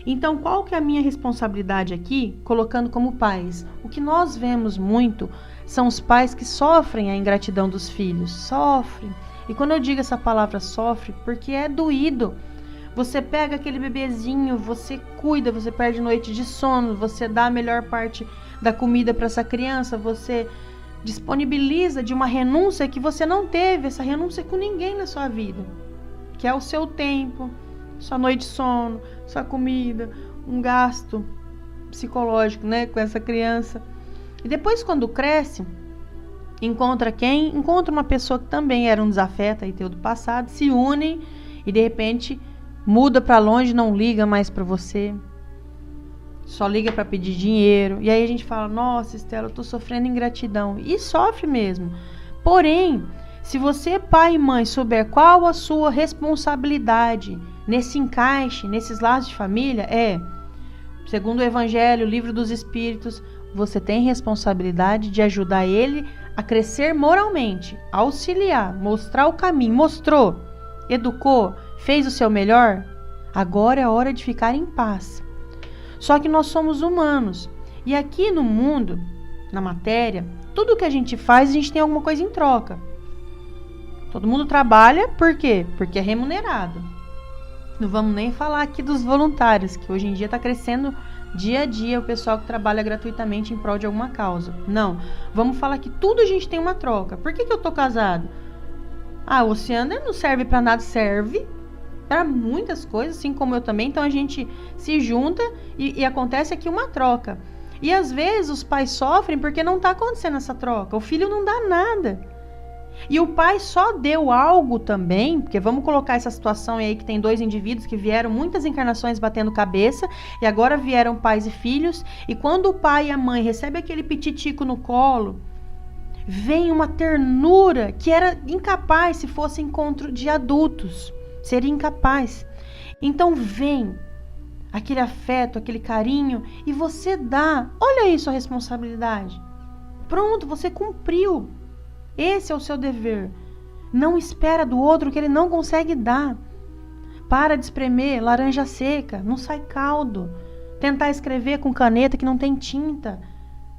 Então, qual que é a minha responsabilidade aqui, colocando como pais? O que nós vemos muito são os pais que sofrem a ingratidão dos filhos. Sofrem. E quando eu digo essa palavra sofre, porque é doído. Você pega aquele bebezinho, você cuida, você perde noite de sono, você dá a melhor parte da comida para essa criança, você disponibiliza de uma renúncia que você não teve, essa renúncia com ninguém na sua vida, que é o seu tempo, sua noite de sono, sua comida, um gasto psicológico, né, com essa criança. E depois, quando cresce, encontra quem? Encontra uma pessoa que também era um desafeto aí teu do passado, se unem e de repente muda para longe, não liga mais para você, só liga para pedir dinheiro. E aí a gente fala, nossa, Estela, eu tô sofrendo ingratidão. E sofre mesmo. Porém, se você, pai e mãe, souber qual a sua responsabilidade nesse encaixe, nesses laços de família, segundo o Evangelho, o Livro dos Espíritos, você tem responsabilidade de ajudar ele a crescer moralmente, auxiliar, mostrar o caminho. Mostrou, educou, fez o seu melhor, agora é hora de ficar em paz. Só que nós somos humanos, e aqui no mundo, na matéria, tudo que a gente faz, a gente tem alguma coisa em troca. Todo mundo trabalha, por quê? Porque é remunerado. Não vamos nem falar aqui dos voluntários, que hoje em dia está crescendo dia a dia o pessoal que trabalha gratuitamente em prol de alguma causa. Não, vamos falar que tudo a gente tem uma troca. Por que eu tô casado? O Ciander não serve para nada, serve para muitas coisas, assim como eu também. Então a gente se junta e acontece aqui uma troca. E às vezes os pais sofrem porque não está acontecendo essa troca. O filho não dá nada. E o pai só deu algo também, porque vamos colocar essa situação aí que tem 2 indivíduos que vieram muitas encarnações batendo cabeça e agora vieram pais e filhos. E quando o pai e a mãe recebem aquele pititico no colo, vem uma ternura que era incapaz se fosse encontro de adultos. Seria incapaz. Então vem aquele afeto, aquele carinho e você dá. Olha aí sua responsabilidade. Pronto, você cumpriu. Esse é o seu dever. Não espera do outro que ele não consegue dar. Para de espremer laranja seca, não sai caldo. Tentar escrever com caneta que não tem tinta.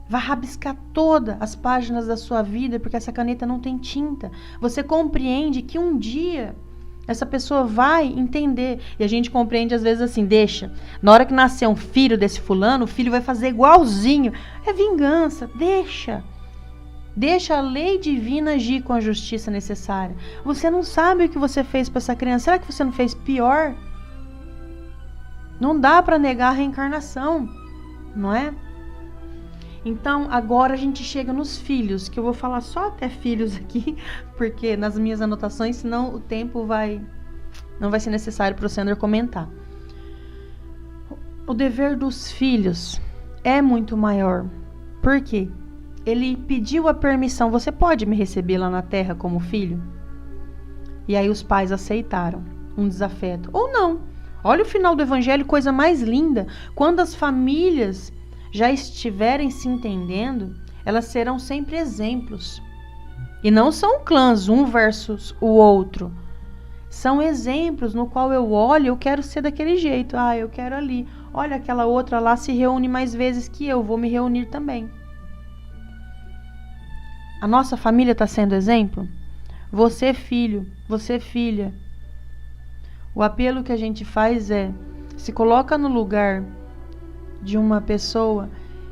Vai rabiscar todas as páginas da sua vida porque essa caneta não tem tinta. Você compreende que um dia essa pessoa vai entender. E a gente compreende às vezes assim, deixa. Na hora que nascer um filho desse fulano, o filho vai fazer igualzinho. É vingança, deixa. Deixa a lei divina agir com a justiça necessária. Você não sabe o que você fez para essa criança. Será que você não fez pior? Não dá para negar a reencarnação, não é? Então, agora a gente chega nos filhos, que eu vou falar só até filhos aqui, porque nas minhas anotações, senão o tempo não vai ser necessário para o Sander comentar. O dever dos filhos é muito maior. Por quê? Ele pediu a permissão, você pode me receber lá na terra como filho? E aí os pais aceitaram um desafeto. Ou não. Olha o final do evangelho, coisa mais linda. Quando as famílias já estiverem se entendendo, elas serão sempre exemplos. E não são clãs um versus o outro. São exemplos no qual eu olho, eu quero ser daquele jeito. Eu quero ali. Olha, aquela outra lá se reúne mais vezes que eu, vou me reunir também. A nossa família está sendo exemplo? Você, filho, você, filha. O apelo que a gente faz é, se coloca no lugar de uma pessoa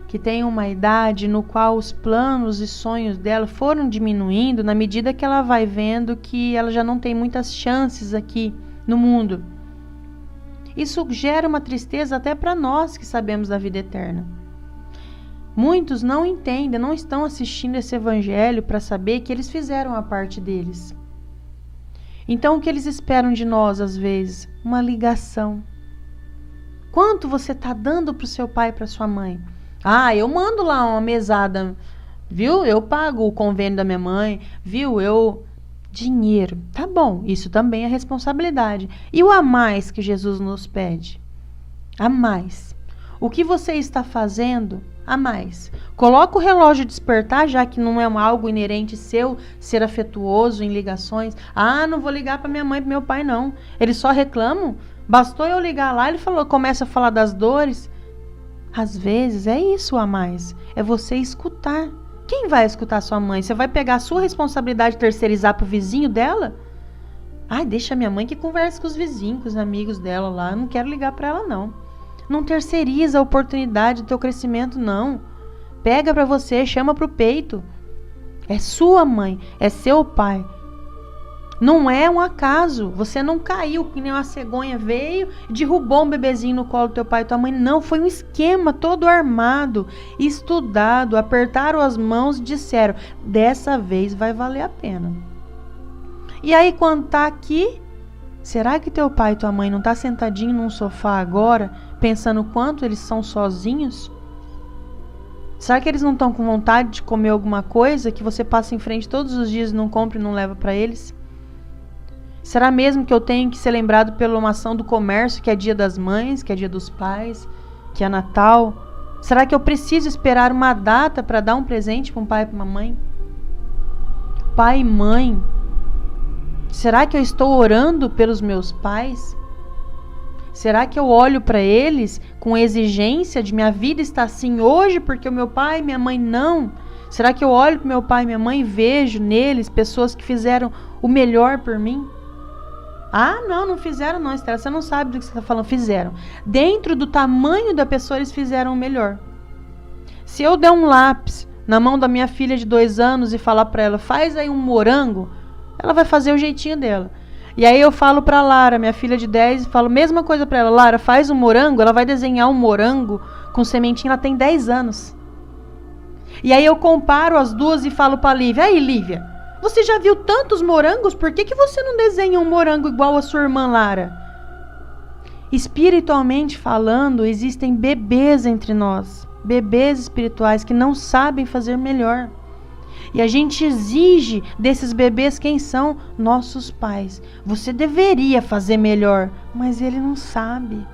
que tem uma idade no qual os planos e sonhos dela foram diminuindo na medida que ela vai vendo que ela já não tem muitas chances aqui no mundo. Isso gera uma tristeza até para nós que sabemos da vida eterna. Muitos não entendem, não estão assistindo esse evangelho para saber que eles fizeram a parte deles. Então o que eles esperam de nós às vezes? Uma ligação. Quanto você está dando para o seu pai e para sua mãe? Eu mando lá uma mesada, viu? Eu pago o convênio da minha mãe, viu? Dinheiro, tá bom, isso também é responsabilidade. E o a mais que Jesus nos pede? A mais. O que você está fazendo a mais? Coloca o relógio despertar, já que não é algo inerente seu ser afetuoso em ligações. Não vou ligar para minha mãe e para meu pai não. Eles só reclamam. Bastou eu ligar lá, ele começa a falar das dores. Às vezes é isso a mais. É você escutar. Quem vai escutar sua mãe? Você vai pegar a sua responsabilidade e terceirizar pro vizinho dela? Deixa a minha mãe que converse com os vizinhos, com os amigos dela lá. Eu não quero ligar para ela não. Não terceiriza a oportunidade do teu crescimento não. Pega para você, chama pro peito. É sua mãe, é seu pai. Não é um acaso. Você não caiu que nem uma cegonha veio e derrubou um bebezinho no colo do teu pai e tua mãe. Não, foi um esquema todo armado, estudado. Apertaram as mãos e disseram, dessa vez vai valer a pena. E aí quando tá aqui, será que teu pai e tua mãe não tá sentadinho num sofá agora, pensando quanto eles são sozinhos? Será que eles não estão com vontade de comer alguma coisa que você passa em frente todos os dias e não compra e não leva para eles? Será mesmo que eu tenho que ser lembrado pela uma ação do comércio, que é dia das mães, que é dia dos pais, que é Natal? Será que eu preciso esperar uma data para dar um presente para um pai e para uma mãe? Pai e mãe, será que eu estou orando pelos meus pais? Será que eu olho para eles com exigência de minha vida está assim hoje porque o meu pai e minha mãe não? Será que eu olho para meu pai e minha mãe e vejo neles pessoas que fizeram o melhor por mim? Não fizeram não, Estela, você não sabe do que você está falando. Fizeram. Dentro do tamanho da pessoa, eles fizeram o melhor. Se eu der um lápis na mão da minha filha de 2 anos e falar para ela, faz aí um morango, ela vai fazer o jeitinho dela. E aí eu falo pra Lara, minha filha de 10, falo a mesma coisa pra ela. Lara, faz um morango, ela vai desenhar um morango com sementinha, ela tem 10 anos. E aí eu comparo as duas e falo pra Lívia, aí Lívia, você já viu tantos morangos? Por que você não desenha um morango igual a sua irmã Lara? Espiritualmente falando, existem bebês entre nós. Bebês espirituais que não sabem fazer melhor. E a gente exige desses bebês quem são? Nossos pais. Você deveria fazer melhor, mas ele não sabe.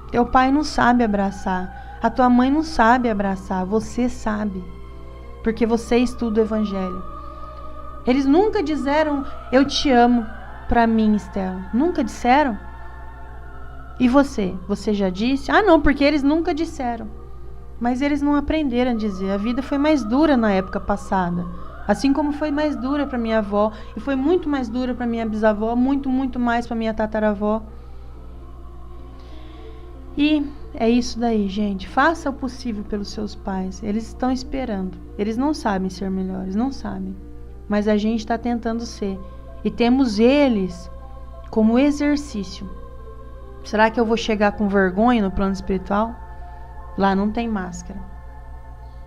Teu pai não sabe abraçar. A tua mãe não sabe abraçar. Você sabe. Porque você estuda o evangelho. Eles nunca disseram, eu te amo, pra mim, Estela. Nunca disseram? E você? Você já disse? Ah, não, porque eles nunca disseram. Mas eles não aprenderam a dizer. A vida foi mais dura na época passada. Assim como foi mais dura para minha avó. E foi muito mais dura para minha bisavó. Muito, muito mais para minha tataravó. E é isso daí, gente. Faça o possível pelos seus pais. Eles estão esperando. Eles não sabem ser melhores. Não sabem. Mas a gente está tentando ser. E temos eles como exercício. Será que eu vou chegar com vergonha no plano espiritual? Lá não tem máscara.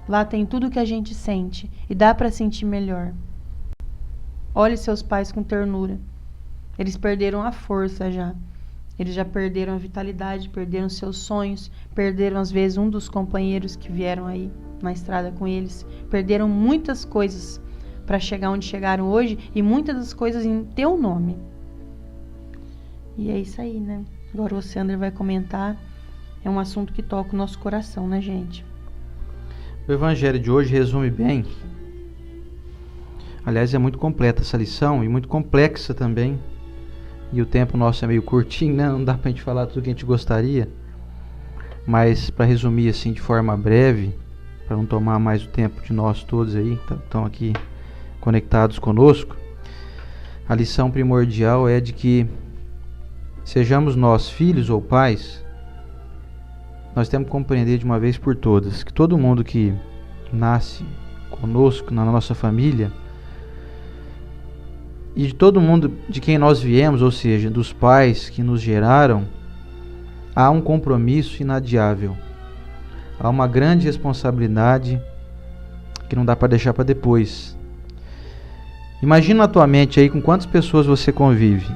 Lá tem tudo que a gente sente. E dá para sentir melhor. Olhe seus pais com ternura. Eles perderam a força já. Eles já perderam a vitalidade, perderam seus sonhos, perderam às vezes um dos companheiros que vieram aí na estrada com eles. Perderam muitas coisas para chegar onde chegaram hoje e muitas das coisas em teu nome. E é isso aí, né? Agora o Sander vai comentar. É um assunto que toca o nosso coração, né, gente? O evangelho de hoje resume bem. Aliás, é muito completa essa lição e muito complexa também. E o tempo nosso é meio curtinho, né? Não dá pra gente falar tudo que a gente gostaria. Mas para resumir assim de forma breve, para não tomar mais o tempo de nós todos aí, que estão aqui conectados conosco, a lição primordial é de que sejamos nós filhos ou pais, nós temos que compreender de uma vez por todas que todo mundo que nasce conosco, na nossa família, e de todo mundo de quem nós viemos, ou seja, dos pais que nos geraram, há um compromisso inadiável. Há uma grande responsabilidade que não dá para deixar para depois. Imagina na tua mente aí com quantas pessoas você convive,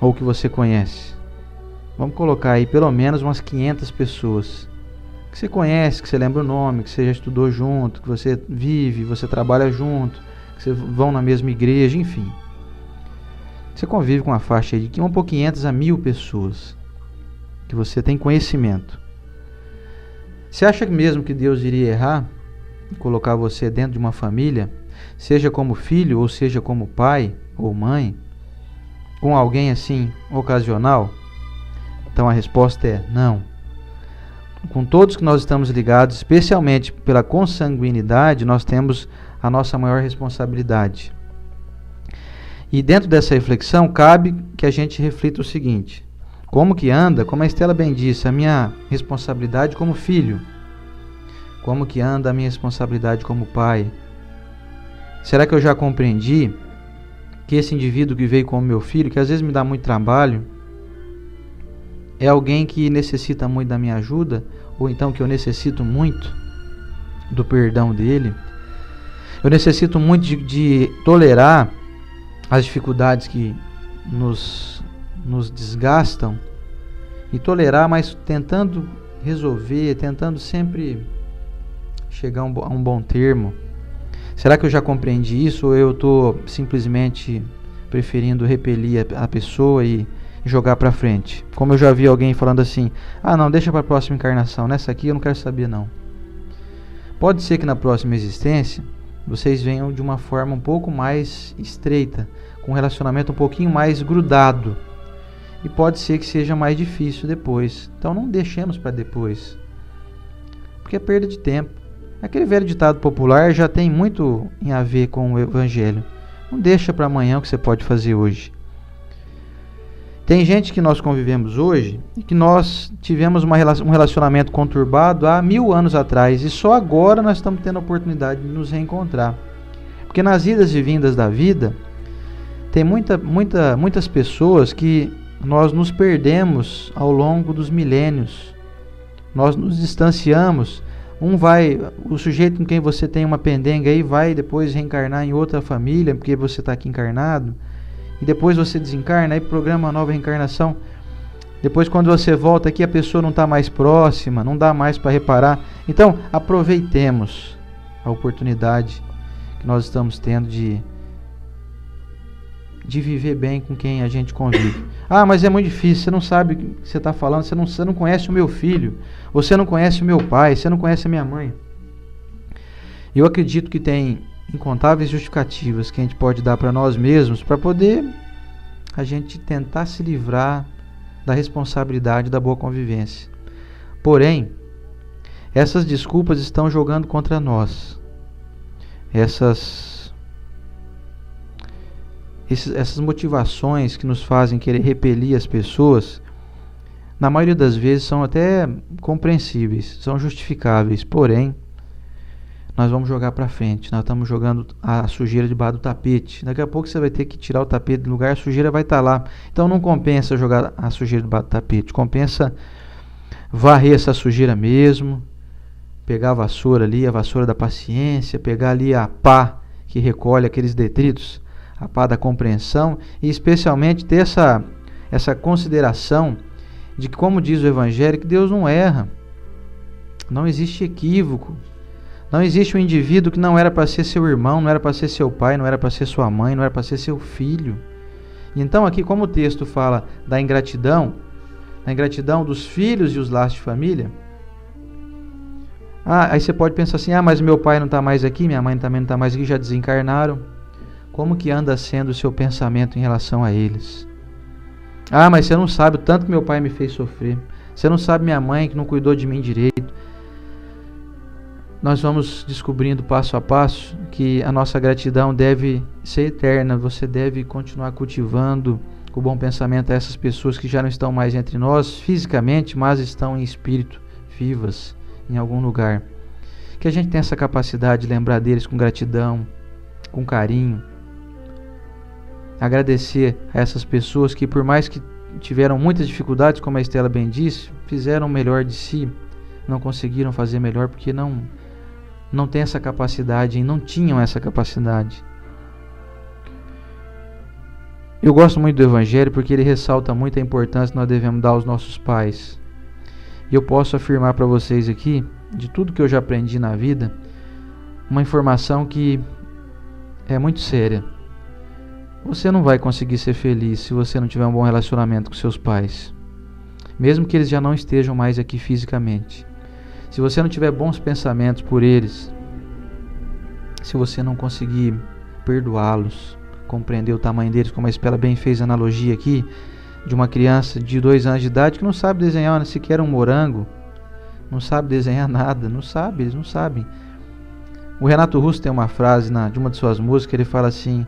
ou que você conhece. Vamos colocar aí pelo menos umas 500 pessoas que você conhece, que você lembra o nome, que você já estudou junto, que você vive, você trabalha junto, que vocês vão na mesma igreja, enfim. Você convive com uma faixa aí de 500 a 1000 pessoas que você tem conhecimento. Você acha mesmo que Deus iria errar e colocar você dentro de uma família, seja como filho ou seja como pai ou mãe, com alguém assim ocasional? Então a resposta é não. Com todos que nós estamos ligados, especialmente pela consanguinidade, nós temos a nossa maior responsabilidade. E dentro dessa reflexão, cabe que a gente reflita o seguinte: como que anda, como a Estela bem disse, a minha responsabilidade como filho? Como que anda a minha responsabilidade como pai? Será que eu já compreendi que esse indivíduo que veio como meu filho, que às vezes me dá muito trabalho, é alguém que necessita muito da minha ajuda, ou então que eu necessito muito do perdão dele? Eu necessito muito de tolerar as dificuldades que nos desgastam e tolerar, mas tentando resolver, tentando sempre chegar a um bom termo. Será que eu já compreendi isso, ou eu estou simplesmente preferindo repelir a pessoa e jogar para frente? Como eu já vi alguém falando assim: ah, não, deixa para a próxima encarnação, nessa aqui eu não quero saber não. Pode ser que na próxima existência vocês venham de uma forma um pouco mais estreita, com um relacionamento um pouquinho mais grudado, e pode ser que seja mais difícil depois. Então não deixemos para depois, porque é perda de tempo. Aquele velho ditado popular já tem muito a ver com o evangelho. Não deixa para amanhã o que você pode fazer hoje. Tem gente que nós convivemos hoje e que nós tivemos um relacionamento conturbado há 1000 anos atrás, e só agora nós estamos tendo a oportunidade de nos reencontrar. Porque nas idas e vindas da vida, Tem muitas pessoas que nós nos perdemos ao longo dos milênios. Nós nos distanciamos. O sujeito com quem você tem uma pendenga aí vai depois reencarnar em outra família, porque você está aqui encarnado. E depois você desencarna, aí programa uma nova reencarnação. Depois quando você volta aqui a pessoa não está mais próxima, não dá mais para reparar. Então aproveitemos a oportunidade que nós estamos tendo de viver bem com quem a gente convive. Ah, mas é muito difícil, você não sabe o que você está falando, você não conhece o meu filho, você não conhece o meu pai, você não conhece a minha mãe. Eu acredito que tem incontáveis justificativas que a gente pode dar para nós mesmos para poder a gente tentar se livrar da responsabilidade da boa convivência. Porém, essas desculpas estão jogando contra nós. Essas motivações que nos fazem querer repelir as pessoas, na maioria das vezes são até compreensíveis, são justificáveis, porém, nós vamos jogar para frente, nós estamos jogando a sujeira debaixo do tapete. Daqui a pouco você vai ter que tirar o tapete do lugar, a sujeira vai estar lá. Então não compensa jogar a sujeira debaixo do tapete, compensa varrer essa sujeira mesmo, pegar a vassoura ali, a vassoura da paciência, pegar ali a pá que recolhe aqueles detritos, a pá da compreensão, e especialmente ter essa consideração de que, como diz o Evangelho, que Deus não erra, não existe equívoco, não existe um indivíduo que não era para ser seu irmão, não era para ser seu pai, não era para ser sua mãe, não era para ser seu filho. E então aqui, como o texto fala da ingratidão dos filhos e os laços de família, aí você pode pensar assim, mas meu pai não está mais aqui, minha mãe também não está mais aqui, já desencarnaram. Como que anda sendo o seu pensamento em relação a eles? Mas você não sabe o tanto que meu pai me fez sofrer. Você não sabe minha mãe que não cuidou de mim direito. Nós vamos descobrindo passo a passo que a nossa gratidão deve ser eterna. Você deve continuar cultivando o bom pensamento a essas pessoas que já não estão mais entre nós fisicamente, mas estão em espírito, vivas em algum lugar. Que a gente tenha essa capacidade de lembrar deles com gratidão, com carinho. Agradecer a essas pessoas que, por mais que tiveram muitas dificuldades, como a Estela bem disse, fizeram o melhor de si, não conseguiram fazer melhor porque não tem essa capacidade, e não tinham essa capacidade. Eu gosto muito do Evangelho porque ele ressalta muito a importância que nós devemos dar aos nossos pais. E eu posso afirmar para vocês aqui, de tudo que eu já aprendi na vida, uma informação que é muito séria. Você não vai conseguir ser feliz se você não tiver um bom relacionamento com seus pais, mesmo que eles já não estejam mais aqui fisicamente. Se você não tiver bons pensamentos por eles, se você não conseguir perdoá-los, compreender o tamanho deles, como a Estela bem fez a analogia aqui, de uma criança de 2 anos de idade que não sabe desenhar sequer um morango, não sabe desenhar nada, eles não sabem. O Renato Russo tem uma frase de uma de suas músicas, ele fala assim,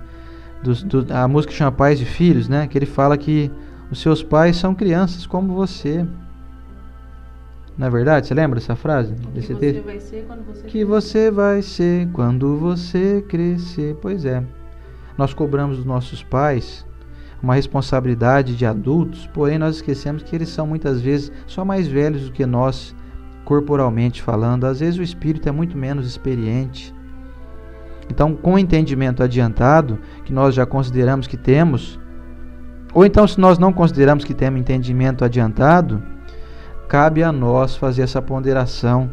a música chama Pais e Filhos, né? Que ele fala que os seus pais são crianças como você. Não é verdade? Você lembra dessa frase? Você vai ser quando você que você vai ser quando você crescer. Pois é. Nós cobramos dos nossos pais uma responsabilidade de adultos, porém nós esquecemos que eles são muitas vezes só mais velhos do que nós, corporalmente falando. Às vezes o espírito é muito menos experiente. Então, com o entendimento adiantado, que nós já consideramos que temos, ou então se nós não consideramos que temos entendimento adiantado, cabe a nós fazer essa ponderação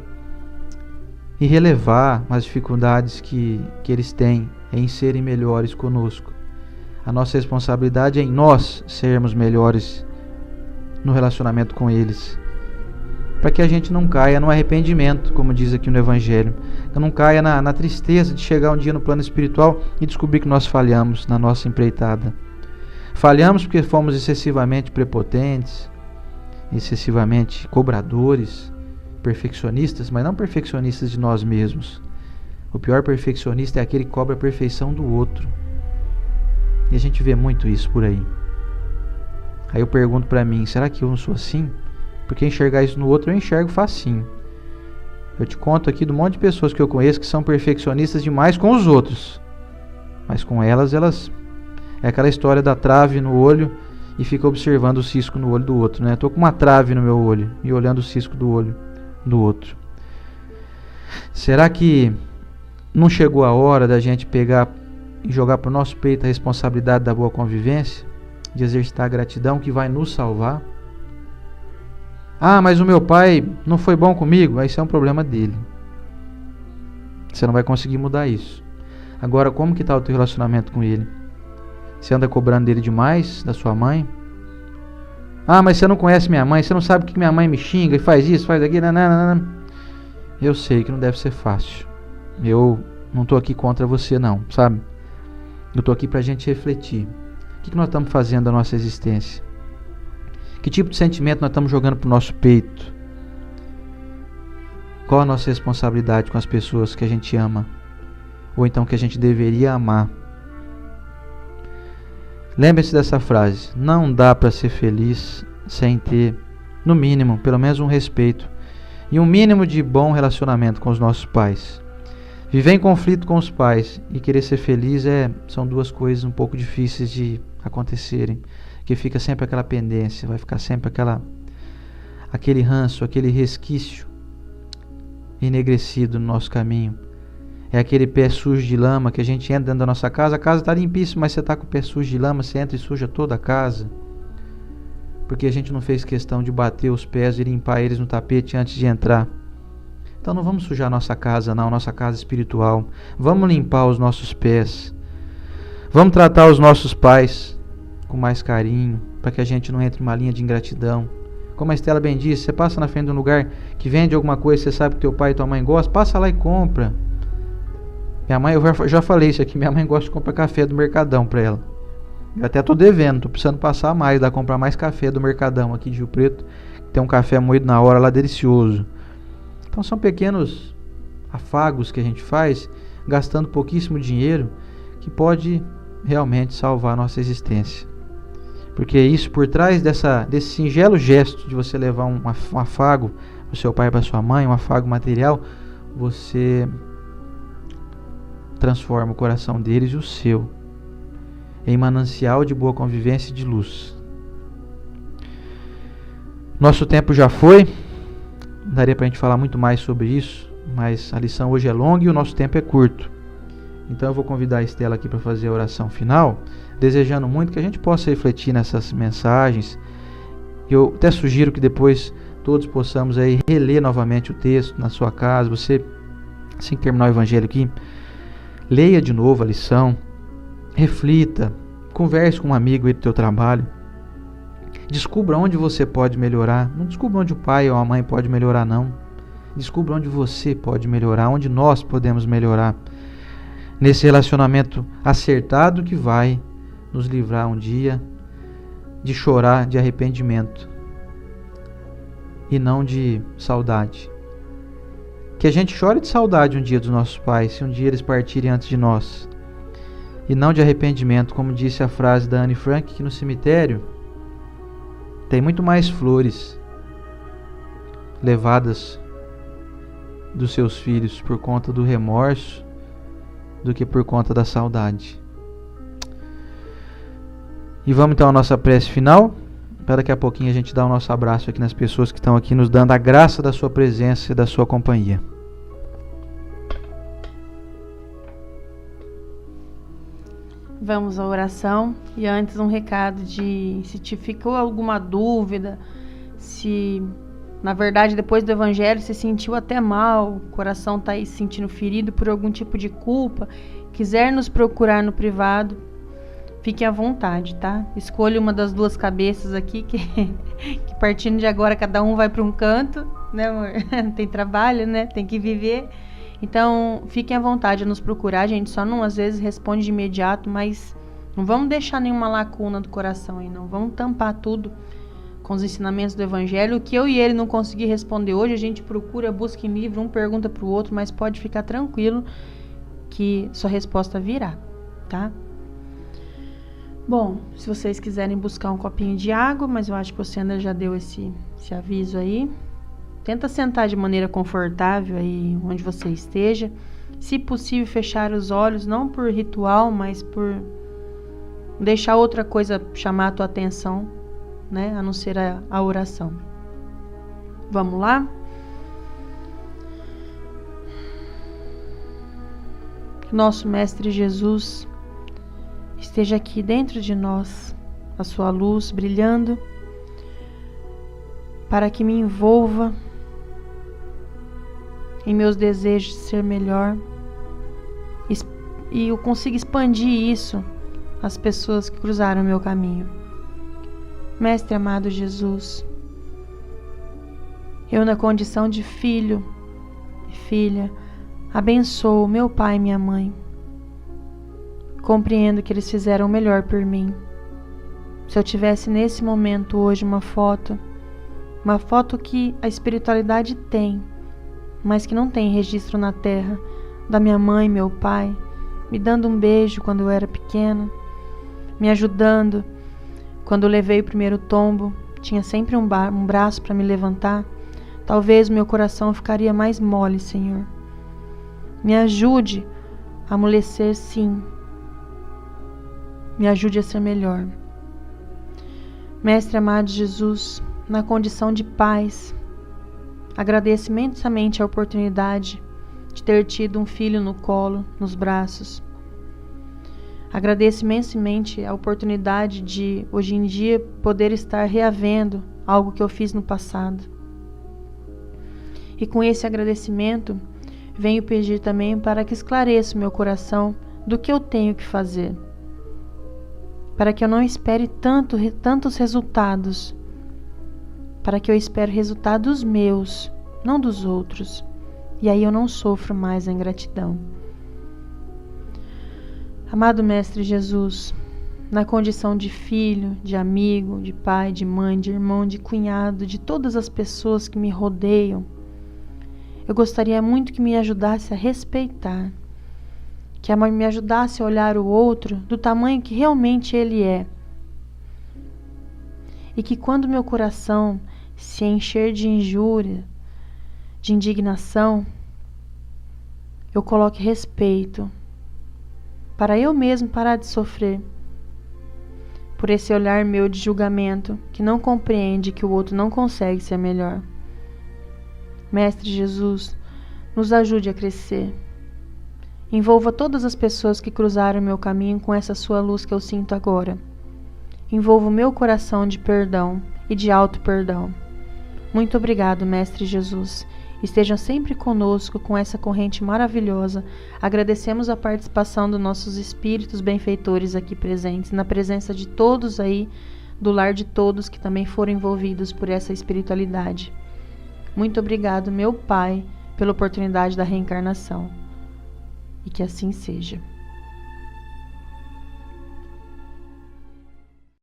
e relevar as dificuldades que eles têm em serem melhores conosco. A nossa responsabilidade é em nós sermos melhores no relacionamento com eles, para que a gente não caia no arrependimento, como diz aqui no Evangelho, que não caia na tristeza de chegar um dia no plano espiritual e descobrir que nós falhamos na nossa empreitada. Falhamos porque fomos excessivamente prepotentes, excessivamente cobradores, perfeccionistas, mas não perfeccionistas de nós mesmos. O pior perfeccionista é aquele que cobra a perfeição do outro. E a gente vê muito isso por aí. Aí eu pergunto para mim, será que eu não sou assim? Porque enxergar isso no outro eu enxergo facinho. Eu te conto aqui do monte de pessoas que eu conheço que são perfeccionistas demais com os outros. Mas com elas É aquela história da trave no olho e fica observando o cisco no olho do outro, né? Estou com uma trave no meu olho e olhando o cisco do olho do outro. Será que não chegou a hora da gente pegar e jogar para o nosso peito a responsabilidade da boa convivência, de exercitar a gratidão que vai nos salvar? Ah, mas o meu pai não foi bom comigo. Isso é um problema dele. Você não vai conseguir mudar isso. Agora, como que está o teu relacionamento com ele? Você anda cobrando dele demais, da sua mãe? Ah, mas você não conhece minha mãe, você não sabe que minha mãe me xinga e faz isso, faz aquilo. Eu sei que não deve ser fácil. Eu não estou aqui contra você não, sabe? Eu estou aqui para a gente refletir. O que nós estamos fazendo da nossa existência? Que tipo de sentimento nós estamos jogando para o nosso peito? Qual a nossa responsabilidade com as pessoas que a gente ama? Ou então que a gente deveria amar? Lembre-se dessa frase: não dá para ser feliz sem ter, no mínimo, pelo menos um respeito e um mínimo de bom relacionamento com os nossos pais. Viver em conflito com os pais e querer ser feliz são duas coisas um pouco difíceis de acontecerem, que fica sempre aquela pendência, vai ficar sempre aquele ranço, aquele resquício enegrecido no nosso caminho. É aquele pé sujo de lama que a gente entra dentro da nossa casa, a casa está limpíssima, mas você está com o pé sujo de lama, você entra e suja toda a casa, porque a gente não fez questão de bater os pés e limpar eles no tapete antes de entrar. Então não vamos sujar nossa casa não, nossa casa espiritual. Vamos limpar os nossos pés. Vamos tratar os nossos pais com mais carinho, para que a gente não entre em uma linha de ingratidão. Como a Estela bem disse, você passa na frente de um lugar que vende alguma coisa, você sabe que teu pai e tua mãe gostam, passa lá e compra. Minha mãe, eu já falei isso aqui, minha mãe gosta de comprar café do Mercadão para ela. Eu até tô devendo, tô precisando passar mais, comprar mais café do Mercadão aqui de Rio Preto. Tem um café moído na hora lá, delicioso. Então são pequenos afagos que a gente faz, gastando pouquíssimo dinheiro, que pode realmente salvar a nossa existência. Porque isso, por trás desse singelo gesto de você levar um afago para o seu pai e para sua mãe, um afago material, você transforma o coração deles e o seu em manancial de boa convivência e de luz. Nosso tempo já foi, daria para a gente falar muito mais sobre isso, mas a lição hoje é longa e o nosso tempo é curto. Então eu vou convidar a Estela aqui para fazer a oração final, desejando muito que a gente possa refletir nessas mensagens. Eu até sugiro que depois todos possamos aí reler novamente o texto na sua casa. Você, assim que terminar o evangelho aqui, leia de novo a lição, reflita, converse com um amigo aí do teu trabalho, descubra onde você pode melhorar. Não descubra onde o pai ou a mãe pode melhorar não, descubra onde você pode melhorar, onde nós podemos melhorar, nesse relacionamento acertado que vai nos livrar um dia de chorar de arrependimento e não de saudade. Que a gente chore de saudade um dia dos nossos pais, se um dia eles partirem antes de nós, e não de arrependimento, como disse a frase da Anne Frank, que no cemitério tem muito mais flores levadas dos seus filhos por conta do remorso do que por conta da saudade. E vamos então à nossa prece final, para daqui a pouquinho a gente dar o nosso abraço aqui nas pessoas que estão aqui nos dando a graça da sua presença e da sua companhia. Vamos à oração. E antes um recado de se te ficou alguma dúvida, se na verdade depois do evangelho você sentiu até mal, o coração está aí se sentindo ferido por algum tipo de culpa, quiser nos procurar no privado, fique à vontade, tá? Escolha uma das duas cabeças aqui, que partindo de agora cada um vai para um canto, né, amor? Tem trabalho, né? Tem que viver. Então, fiquem à vontade a nos procurar. A gente só não, às vezes, responde de imediato, mas não vamos deixar nenhuma lacuna do coração aí, não. Vamos tampar tudo com os ensinamentos do Evangelho. O que eu e ele não conseguir responder hoje, a gente procura, busca em livro, um pergunta para o outro, mas pode ficar tranquilo que sua resposta virá, tá? Bom, se vocês quiserem buscar um copinho de água, mas eu acho que você ainda já deu esse aviso aí. Tenta sentar de maneira confortável aí onde você esteja. Se possível, fechar os olhos, não por ritual, mas por deixar outra coisa chamar a tua atenção, né? A não ser a oração. Vamos lá? Nosso Mestre Jesus esteja aqui dentro de nós, a sua luz brilhando, para que me envolva em meus desejos de ser melhor e eu consiga expandir isso às pessoas que cruzaram o meu caminho. Mestre amado Jesus, eu na condição de filho e filha, abençoo meu pai e minha mãe. Compreendo que eles fizeram o melhor por mim. Se eu tivesse nesse momento hoje uma foto que a espiritualidade tem, mas que não tem registro na terra, da minha mãe e meu pai, me dando um beijo quando eu era pequena, me ajudando quando eu levei o primeiro tombo, tinha sempre um braço para me levantar, talvez o meu coração ficaria mais mole, Senhor. Me ajude a amolecer, sim. Me ajude a ser melhor. Mestre amado Jesus, na condição de paz, agradeço imensamente a oportunidade de ter tido um filho no colo, nos braços. Agradeço imensamente a oportunidade de, hoje em dia, poder estar reavendo algo que eu fiz no passado. E com esse agradecimento, venho pedir também para que esclareça o meu coração do que eu tenho que fazer, para que eu não espere tantos resultados, para que eu espere resultados meus, não dos outros, e aí eu não sofro mais a ingratidão. Amado Mestre Jesus, na condição de filho, de amigo, de pai, de mãe, de irmão, de cunhado, de todas as pessoas que me rodeiam, eu gostaria muito que me ajudasse a respeitar, que me ajudasse a olhar o outro do tamanho que realmente ele é. E que quando meu coração se encher de injúria, de indignação, eu coloque respeito, para eu mesmo parar de sofrer por esse olhar meu de julgamento que não compreende que o outro não consegue ser melhor. Mestre Jesus, nos ajude a crescer. Envolva todas as pessoas que cruzaram o meu caminho com essa sua luz que eu sinto agora. Envolva o meu coração de perdão e de auto-perdão. Muito obrigado, Mestre Jesus. Esteja sempre conosco com essa corrente maravilhosa. Agradecemos a participação dos nossos espíritos benfeitores aqui presentes, na presença de todos aí, do lar de todos que também foram envolvidos por essa espiritualidade. Muito obrigado, meu Pai, pela oportunidade da reencarnação. E que assim seja.